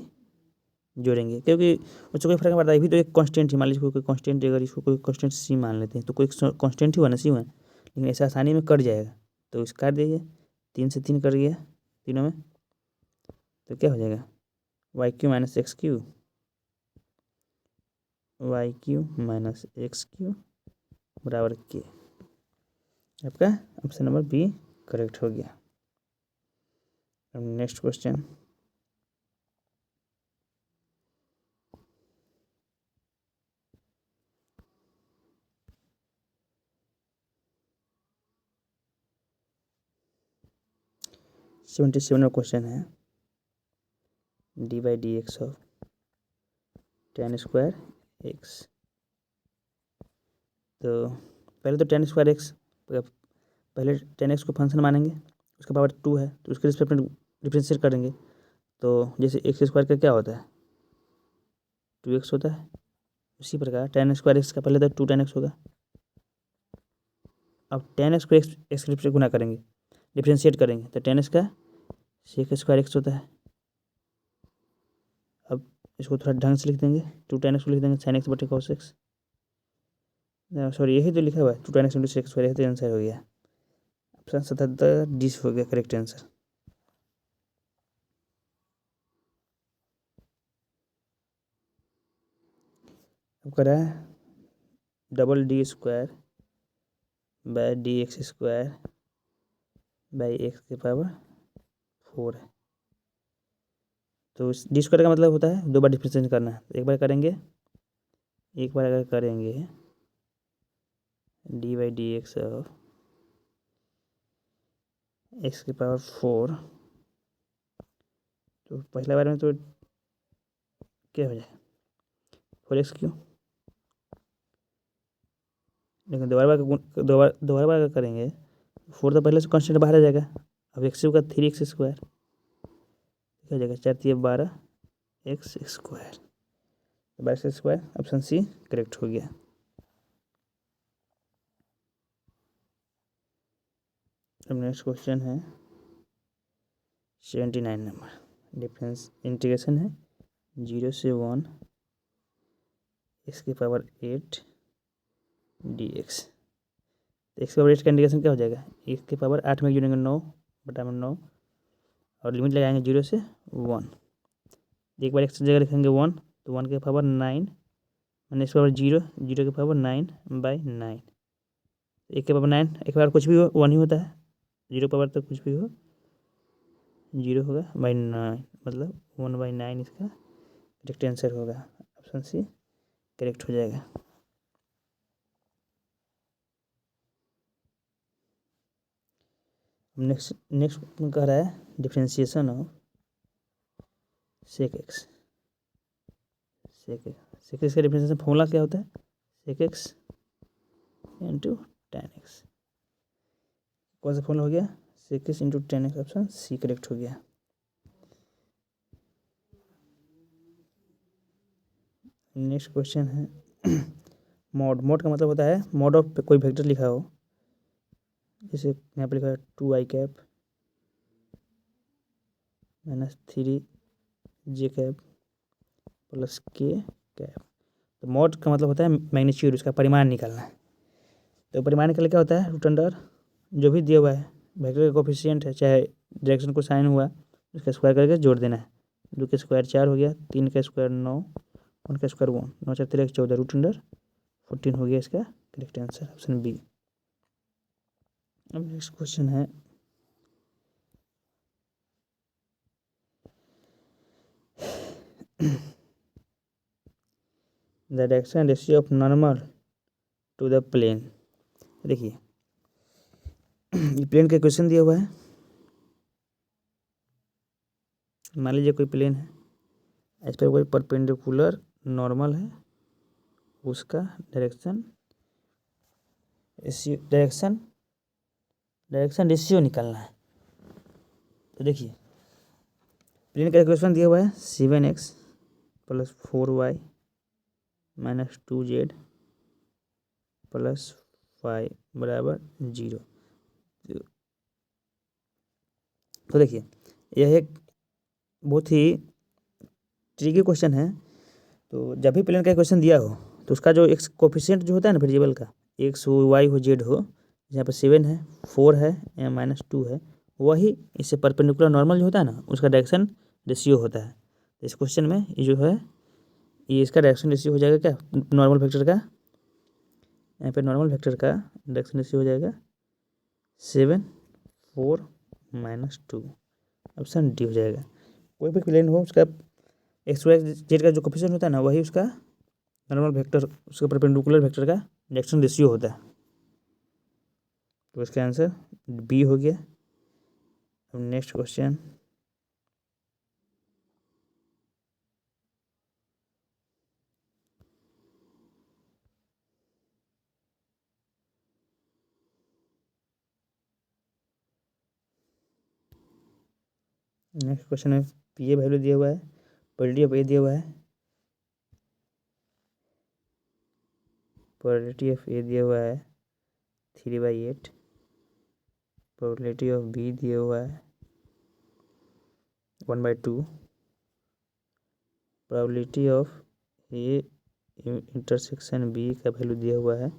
जोड़ेंगे, क्योंकि उससे कोई फर्क नहीं पड़ता, अभी तो एक कांस्टेंट ही मान लीजिए, कोई कांस्टेंट, अगर इसको कोई कांस्टेंट सी मान लेते हैं तो कोई कांस्टेंट ही हुआ ना, सी हुआ, लेकिन ऐसा आसानी में कट जाएगा, तो इसका काट दीजिए, 3 से 3 कट गया तीनों में, तो क्या हो जाएगा Y Q minus X Q, Y Q minus X Q बराबर के। आपका ऑप्शन नंबर बी करेक्ट हो गया। अब next question, seventy seven question है, D by D X of tan square X. तो पहले तो टेन स्क्वायर एक्स, पहले टेन एक्स को फंक्शन मानेंगे, उसका पावर 2 है तो उसके रिस्पेक्ट में डिफ्रेंशिएट करेंगे। तो जैसे एक्स स्क्वायर का क्या होता है 2x होता है, उसी प्रकार टेन स्क्वायर एक्स का पहले तो 2 10x होगा। अब 10x को एक्स से गुना करेंगे, डिफ्रेंशिएट करेंगे तो 10x का सेक स्क्वायर एक्स होता है। अब इसको थोड़ा ढंग से लिख देंगे, 2 10x को लिख देंगे sin x बटे cos x। सॉरी यही तो लिखा हुआ है 2 10x इंटू सेक स्क्वायर, यही तो आंसर हो गया। ऑप्शन 77 डी हो गया करेक्ट आंसर। अब करा है double D square by D x square by x के पावर 4 है। तो डी स्क्वायर का मतलब होता है 2 बार डिफ्रेंशिएट करना है। एक बार करेंगे, एक बार अगर करेंगे D by D X of x के पावर 4, तो पहला बार में तो क्या हो जाए 4x क्यों, लेकिन दोबारा बार अगर करेंगे 4 तो पहले से कांस्टेंट बाहर आ जाएगा। अब एक्स का 3x स्क्वायर क्या हो जाएगा 4 3 12 X square, 22 square. Option C correct हो गया। अब नेक्स्ट क्वेश्चन है 79 नंबर, डिफरेंस इंटीग्रेशन है 0 से 1 एक्स की पावर 8 डी एक्स। तो एक्स की पावर 8 का इंटीग्रेशन क्या हो जाएगा, एक्स की पावर 8 में जोड़ेंगे 9 बटा में 9 और लिमिट लगाएंगे 0 से 1। एक बार एक्स की जगह लिखेंगे 1 तो 1 की पावर 9 मैंने इसके पावर 0 0 की पावर 9 बाई 9। एक के पावर 9, एक पावर कुछ भी हो 1 ही होता है, 0 पावर तो कुछ भी हो 0 होगा बाई 9, मतलब 1 बाई 9 इसका करेक्ट आंसर होगा। ऑप्शन सी करेक्ट हो जाएगा। नेक्स्ट कह रहा है differentiation of sec X. Sec X का डिफ्रेंशिएशन फॉर्मूला क्या होता है sec X into tan X. कौन सा फॉर्मूला हो गया sec X into tan X. Option C correct हो गया। नेक्स्ट क्वेश्चन है मोड का मतलब होता है मोड ऑफ कोई वेक्टर लिखा हो, जैसे यहाँ पर लिखा है 2i cap minus 3j cap plus k cap. तो मोड का मतलब होता है मैग्नीट्यूड, उसका परिमाण निकालना है। तो परिमाण निकालने क्या होता है रूट अंडर जो भी दिया हुआ है वेक्टर का कोफिशिएंट है, चाहे डायरेक्शन को साइन हुआ उसका स्क्वायर करके जोड़ देना है। 2 का स्क्वायर 4 हो गया, 3 का स्क्वायर 9, 1 का स्क्वायर 1, 9 4 13 14 रूट अंडर 14 हो गया इसका करेक्ट आंसर ऑप्शन बी। अब नेक्स्ट क्वेश्चन है the direction ratio of normal to the plane. देखिए ये प्लेन का क्वेश्चन दिया हुआ है, मान लीजिए कोई प्लेन है, इस पर कोई परपेंडिकुलर नॉर्मल है, उसका डायरेक्शन रेशियो निकालना है। तो देखिए प्लेन का क्वेश्चन दिया हुआ है 7x plus 4y minus 2z plus 5 बराबर 0। तो देखिए यह एक बहुत ही ट्रिकी क्वेश्चन है। तो जब भी प्लेन का क्वेश्चन दिया हो तो उसका जो एक्स कोफिशिएंट जो होता है ना वेरिएबल का, एक्स हो वाई हो जेड हो, यहाँ पर 7 है 4 है या माइनस 2 है, वही इससे परपेंडिकुलर नॉर्मल जो होता है ना उसका डायरेक्शन रेशियो होता है। इस क्वेश्चन में ये जो है ये इसका डायरेक्शन रेशियो हो जाएगा क्या, नॉर्मल वेक्टर का, यहाँ पे नॉर्मल वेक्टर का डायरेक्शन रेशियो हो जाएगा 7 4 -2, ऑप्शन डी हो जाएगा। कोई भी प्लेन हो उसका एक्स वाई जेड का जो कोफिशिएंट होता है ना वही उसका नॉर्मल वेक्टर, उसका परपेंडिकुलर वेक्टर का डायरेक्शन रेशियो होता है। तो इसका आंसर बी हो गया। अब नेक्स्ट क्वेश्चन, नेक्स्ट क्वेश्चन में पी ए वैल्यू दिया हुआ है, प्रोबेबिलिटी ऑफ ए दिया हुआ है, प्रोबेबिलिटी ऑफ ए दिया हुआ है 3/8, प्रोबेबिलिटी ऑफ बी दिया हुआ है 1/2, probability of A intersection B का वैल्यू दिया हुआ है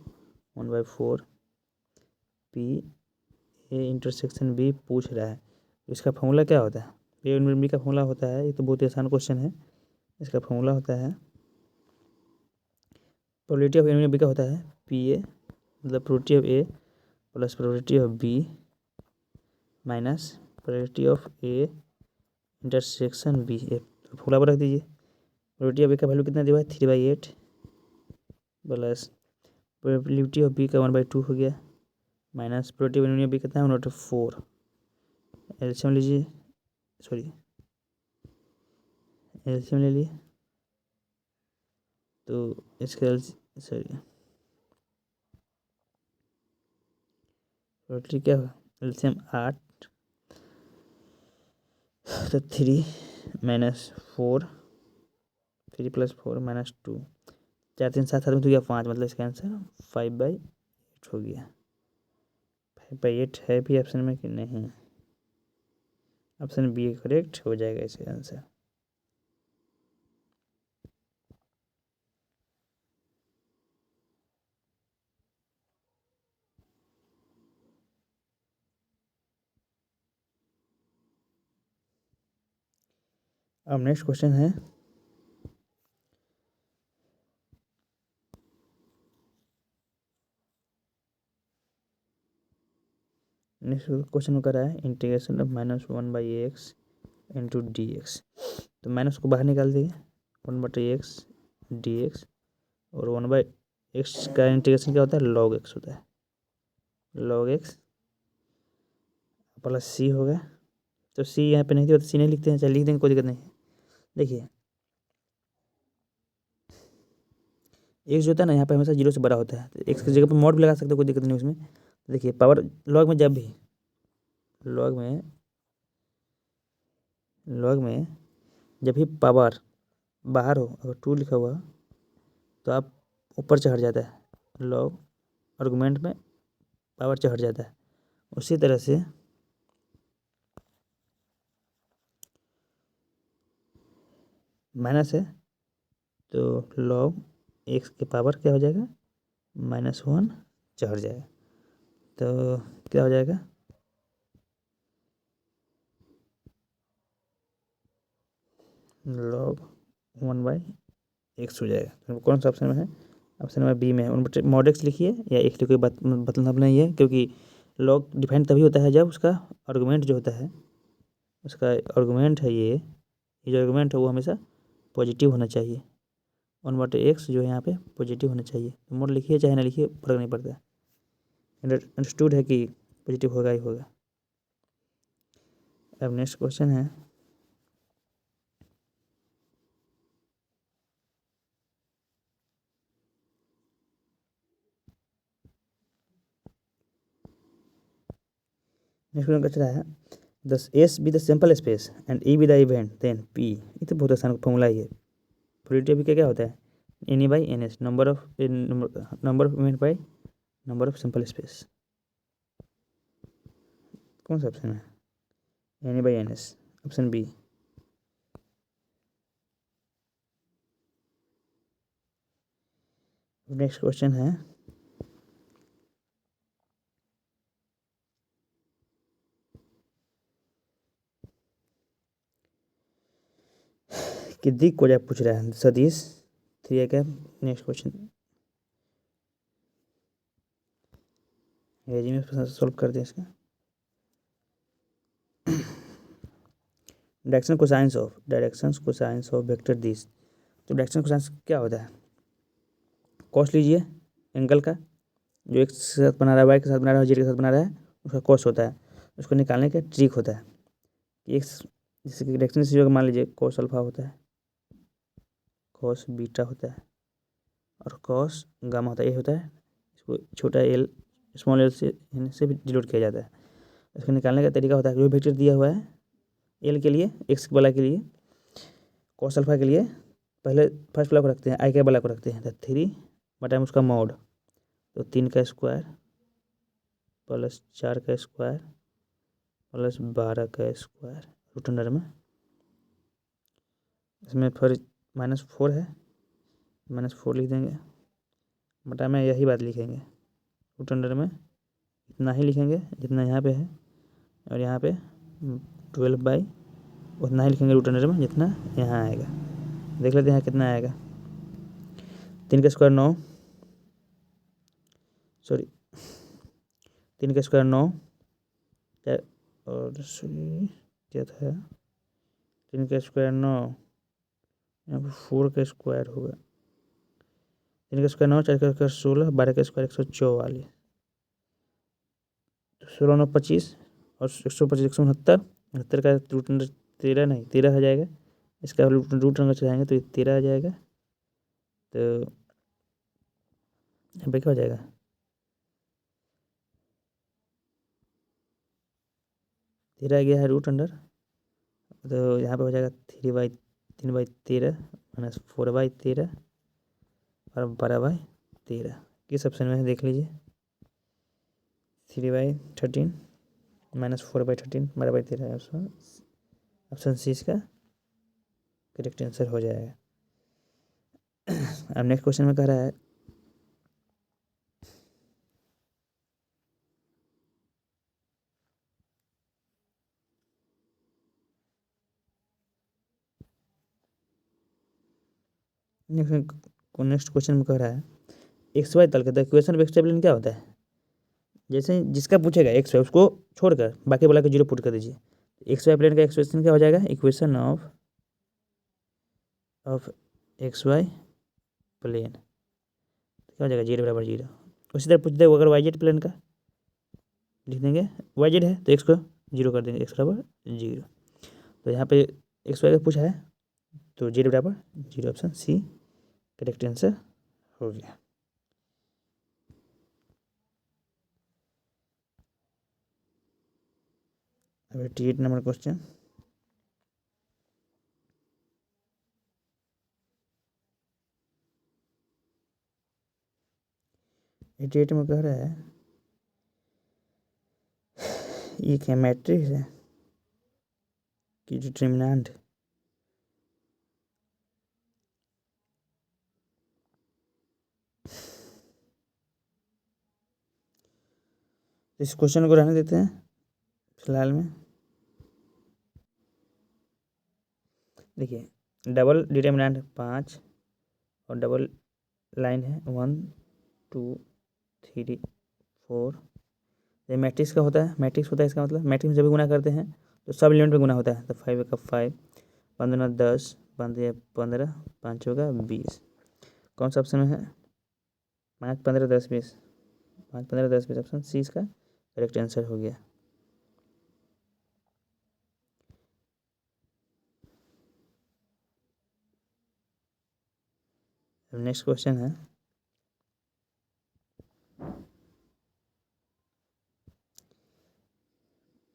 1/4, पी ए इंटरसेक्शन बी पूछ रहा है। इसका फॉर्मूला क्या होता है, ए और बी का फॉर्मूला होता है, ये तो बहुत ही आसान क्वेश्चन है। इसका फॉर्मूला होता है प्रोबेबिलिटी ऑफ ए बी का होता है पी ए मतलब probability of A plus probability of B minus probability of A intersection B. Formula पर रख दीजिए। प्रोबेबिलिटी ऑफ ए का वैल्यू कितना दिया हुआ है 3/8 प्लस प्रोबेबिलिटी ऑफ बी का 1/2 हो गया माइनस प्रोबेबिलिटी ऑफ बी कितना है 1/4। एलसीएम लीजिए, सॉरी एलसीएम ले लिए तो इसका सॉरी प्रोबेबिलिटी क्या हुआ एलसीएम 8 तो 3 -4 3 + 4 -2 4 3 7 7 में तो गया 5 मतलब इसका आंसर 5/8 हो गया। 5/8 है भी ऑप्शन में कि नहीं, ऑप्शन बी करेक्ट हो जाएगा इसका आंसर। अब नेक्स्ट क्वेश्चन है नेक्स्ट क्वेश्चन कर रहा है integration of -1/x into D X. तो माइनस को बाहर निकाल देंगे 1/x dx और 1/x का इंटीग्रेशन क्या होता है log x होता है, log x प्लस सी होगा। तो सी यहाँ पे नहीं दिया तो सी नहीं लिखते हैं, चलिए लिख देंगे कोई दिक्कत नहीं है। देखिए एक्स जो होता है ना यहाँ पे हमेशा 0 से बड़ा होता है, तो एक्स की जगह पर मॉड भी लगा सकते हो, कोई दिक्कत नहीं उसमें। तो देखिए पावर लॉग में जब भी लॉग में जब भी पावर बाहर हो, अगर 2 लिखा हुआ तो आप ऊपर चढ़ जाता है, लॉग आर्गुमेंट में पावर चढ़ जाता है। उसी तरह से माइनस है तो लॉग एक्स की पावर क्या हो जाएगा -1 चढ़ जाएगा, तो क्या हो जाएगा log 1/x हो जाएगा। तो कौन सा ऑप्शन में है, ऑप्शन नंबर बी में है। मॉड एक्स लिखिए या एक्स लिखिए, कोई मतलब नहीं है, क्योंकि लॉग डिफाइन तभी होता है जब उसका आर्गुमेंट जो होता है, उसका आर्गुमेंट है ये जो आर्गुमेंट है वो हमेशा पॉजिटिव होना चाहिए। 1/x जो है यहाँ पे पॉजिटिव होना चाहिए। तो मोड लिखिए चाहे ना लिखिए फर्क नहीं पड़ता, अंडरस्टूड है कि पॉजिटिव होगा ही होगा। अब नेक्स्ट क्वेश्चन है नेक्स्ट क्वेश्चन कह रहा है दस S be the sample space and E be the event then P. ये तो बहुत आसान फॉर्मूला ही है। प्रोबेबिलिटी ऑफ क्या होता है NE/NS, number of event by number of simple space. कौन सा ऑप्शन है NE/NS, option B. Next question है कि दी को जब पूछ रहा है सदिश 3 का नेक्स्ट क्वेश्चन में सॉल्व कर दें इसका। Direction cosines of vector this. तो डायरेक्शन कोसाइंस क्या होता है? कॉस लीजिए एंगल का, जो एक्स के साथ बना रहा है, वाई के साथ बना रहा है, जेड के साथ बना रहा है, उसका कॉस होता है। उसको निकालने का ट्रिक होता है कि एक्स जैसे कि डायरेक्शन से जो मान लीजिए कॉस अल्फा होता है, कॉस बीटा होता है और कॉस गामा होता है। ये होता है, इसको छोटा एल स्मॉल एल से भी डिनोट किया जाता है। इसको निकालने का तरीका होता है, जो वेक्टर दिया हुआ है एल के लिए, एक्स वाला के लिए, कॉस अल्फा के लिए, पहले फर्स्ट वाला को रखते हैं, आई के वाला को रखते हैं, तो 3 बटा में उसका मॉड, तो 3 का स्क्वायर प्लस 4 का स्क्वायर प्लस 12 का स्क्वायर रूट अंडर में, इसमें फिर -4 है, -4 लिख देंगे, बटा में यही बात लिखेंगे, रूट अंडर में इतना ही लिखेंगे जितना यहाँ पे है, और यहाँ पे 12 उतना ही लिखेंगे रूट अंडर में जितना यहाँ आएगा। देख लेते हैं कितना आएगा। 3 का स्क्वायर 9, सॉरी 3 का स्क्वायर 9 और क्या था, 3 का स्क्वायर 9, यहाँ पर 4 का स्क्वायर होगा, 3 का स्क्वायर 9, 4 का स्क्वायर 16, 12 का स्क्वायर 144, 16 9 25 और 125 169, 69 का रूट अंडर 13 नहीं 13 आ जाएगा, इसका रूट अंडर चलाएंगे तो ये 13 आ जाएगा। तो यहाँ पे क्या हो जाएगा, तेरह आ गया है रूट अंडर, तो यहाँ पे हो जाएगा 3/13 -4/13 और 12/13। किस ऑप्शन में है देख लीजिए, 3/13 -4/13 12/13 ऑप्शन सी इसका करेक्ट आंसर हो जाएगा। अब नेक्स्ट क्वेश्चन में कह रहा है नेक्स्ट क्वेश्चन में कह रहा है एक्स वाई तल का equation of X Y plane क्या होता है। जैसे जिसका पूछेगा एक्स वाई उसको छोड़कर बाकी वाला को 0 पुट कर दीजिए। एक्स वाई प्लेन का एक्सप्रेशन क्या हो जाएगा, equation of X Y plane क्या हो जाएगा, 0 = 0। उसी तरह पूछ दे अगर वाई जेड प्लेन का लिख देंगे, वाई जेड है तो एक्स को 0 कर देंगे, x = 0। तो यहाँ पे एक्स वाई का पूछा है तो 0 = 0 ऑप्शन सी करेक्ट आंसर हो गया। अब 88 नंबर क्वेश्चन, में कह रहा है ये क्या मैट्रिक्स है कि डिटरमिनेंट इस क्वेश्चन को रहने देते हैं फिलहाल में। देखिए डबल डिटरमिनेंट 5 और डबल लाइन है 1 2 3 4। ये मैट्रिक्स का होता है, मैट्रिक्स होता है इसका मतलब मैट्रिक्स में जब भी गुना करते हैं तो सब एलिमेंट पे गुना होता है। तो 5 का 5, 15 10, 15 15, 5 होगा 20। कौन सा ऑप्शन में है, 5 15 10 20, 5 15 10 20 ऑप्शन सी इसका करेक्ट आंसर हो गया। नेक्स्ट क्वेश्चन है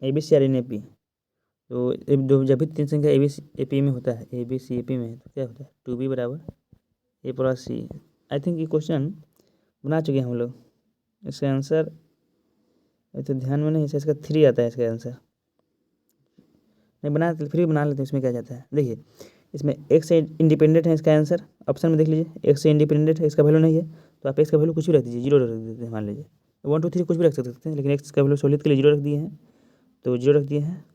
ABC और NAP। तो जब भी 3 संख्या ABC AP में होता है, ABC AP में तो क्या होता है 2B = A + C। I think ये क्वेश्चन बना चुके हैं हम लोग। इसका आंसर तो ध्यान में नहीं है, इसका 3 आता है इसका आंसर। नहीं बना फिर भी बना लेते हैं, इसमें क्या जाता है। देखिए इसमें एक से इंडिपेंडेंट है इसका आंसर, ऑप्शन में देख लीजिए एक से इंडिपेंडेंट है, इसका वैल्यू नहीं है तो आप एक्स का वैल्यू कुछ भी रख दीजिए, 0 रख देते हैं। मान लीजिए 1 2 3 कुछ भी रख सकते हैं, लेकिन एक्स का वैल्यू सहूलियत के लिए 0 रख दिए हैं, तो 0 रख दिए हैं।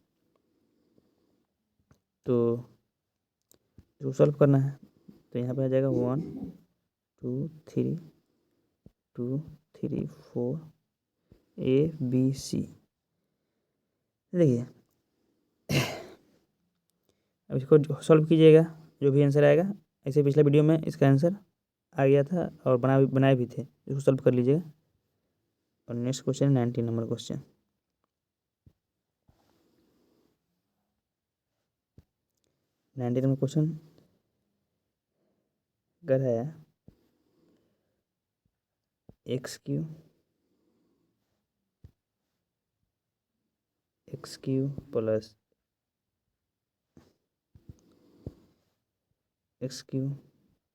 तो इसको सॉल्व करना है। तो यहाँ पे आ जाएगा 1 2 3 2 3 4 ABC। देखिए अब इसको सॉल्व कीजिएगा, जो भी आंसर आएगा। ऐसे पिछले वीडियो में इसका आंसर आ गया था और बनाए भी थे, इसको सॉल्व कर लीजिएगा। और next question 19 number question. 19 number question अगर है X cube plus X cube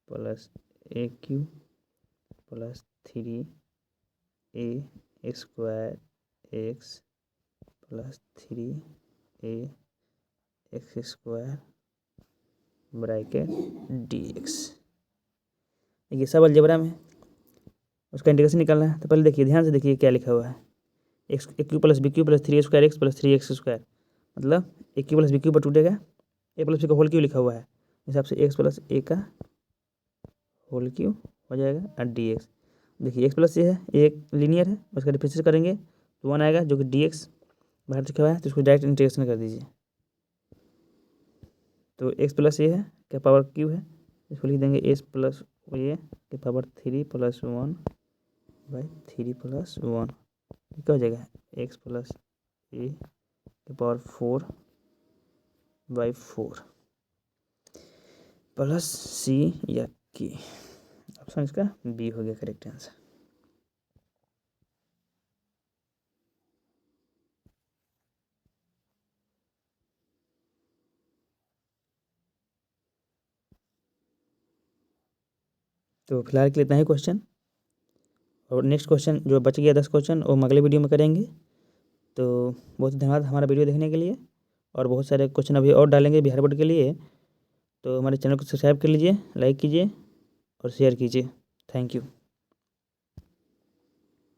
plus A cube plus 3a square X plus 3a X square bracket dx। देखिए सब अलजेब्रा में उसका इंटीग्रेशन निकालना है। तो पहले देखिए, ध्यान से देखिए क्या लिखा हुआ है। X A cube plus B cube plus 3a² X plus 3x square, मतलब A cube plus B cube पर टूटेगा, ए प्लस बी का होल क्यू लिखा हुआ है, हिसाब से एक्स प्लस ए का होल क्यू हो जाएगा और dx। देखिए एक्स प्लस ए है, एक लीनियर है, उसका डिफरेंशिएट करेंगे तो 1 आएगा, जो कि dx बाहर लिखा हुआ है, तो इसको डायरेक्ट इंटीग्रेशन कर दीजिए। तो एक्स प्लस ए है क्या पावर क्यू है, इसको लिख देंगे एस प्लस ए के पावर 3 + 1 बाई 3 + 1, क्या हो जाएगा एक्स प्लस ए के पावर 4/4 प्लस सी या के। ऑप्शन इसका बी हो गया करेक्ट आंसर। तो फिलहाल के लिए इतना ही क्वेश्चन, और नेक्स्ट क्वेश्चन जो बच गया 10 क्वेश्चन वो हम अगले वीडियो में करेंगे। तो बहुत धन्यवाद हमारा वीडियो देखने के लिए, और बहुत सारे क्वेश्चन अभी और डालेंगे बिहार बोर्ड के लिए। तो हमारे चैनल को सब्सक्राइब कर लीजिए, लाइक कीजिए और शेयर कीजिए। Thank you.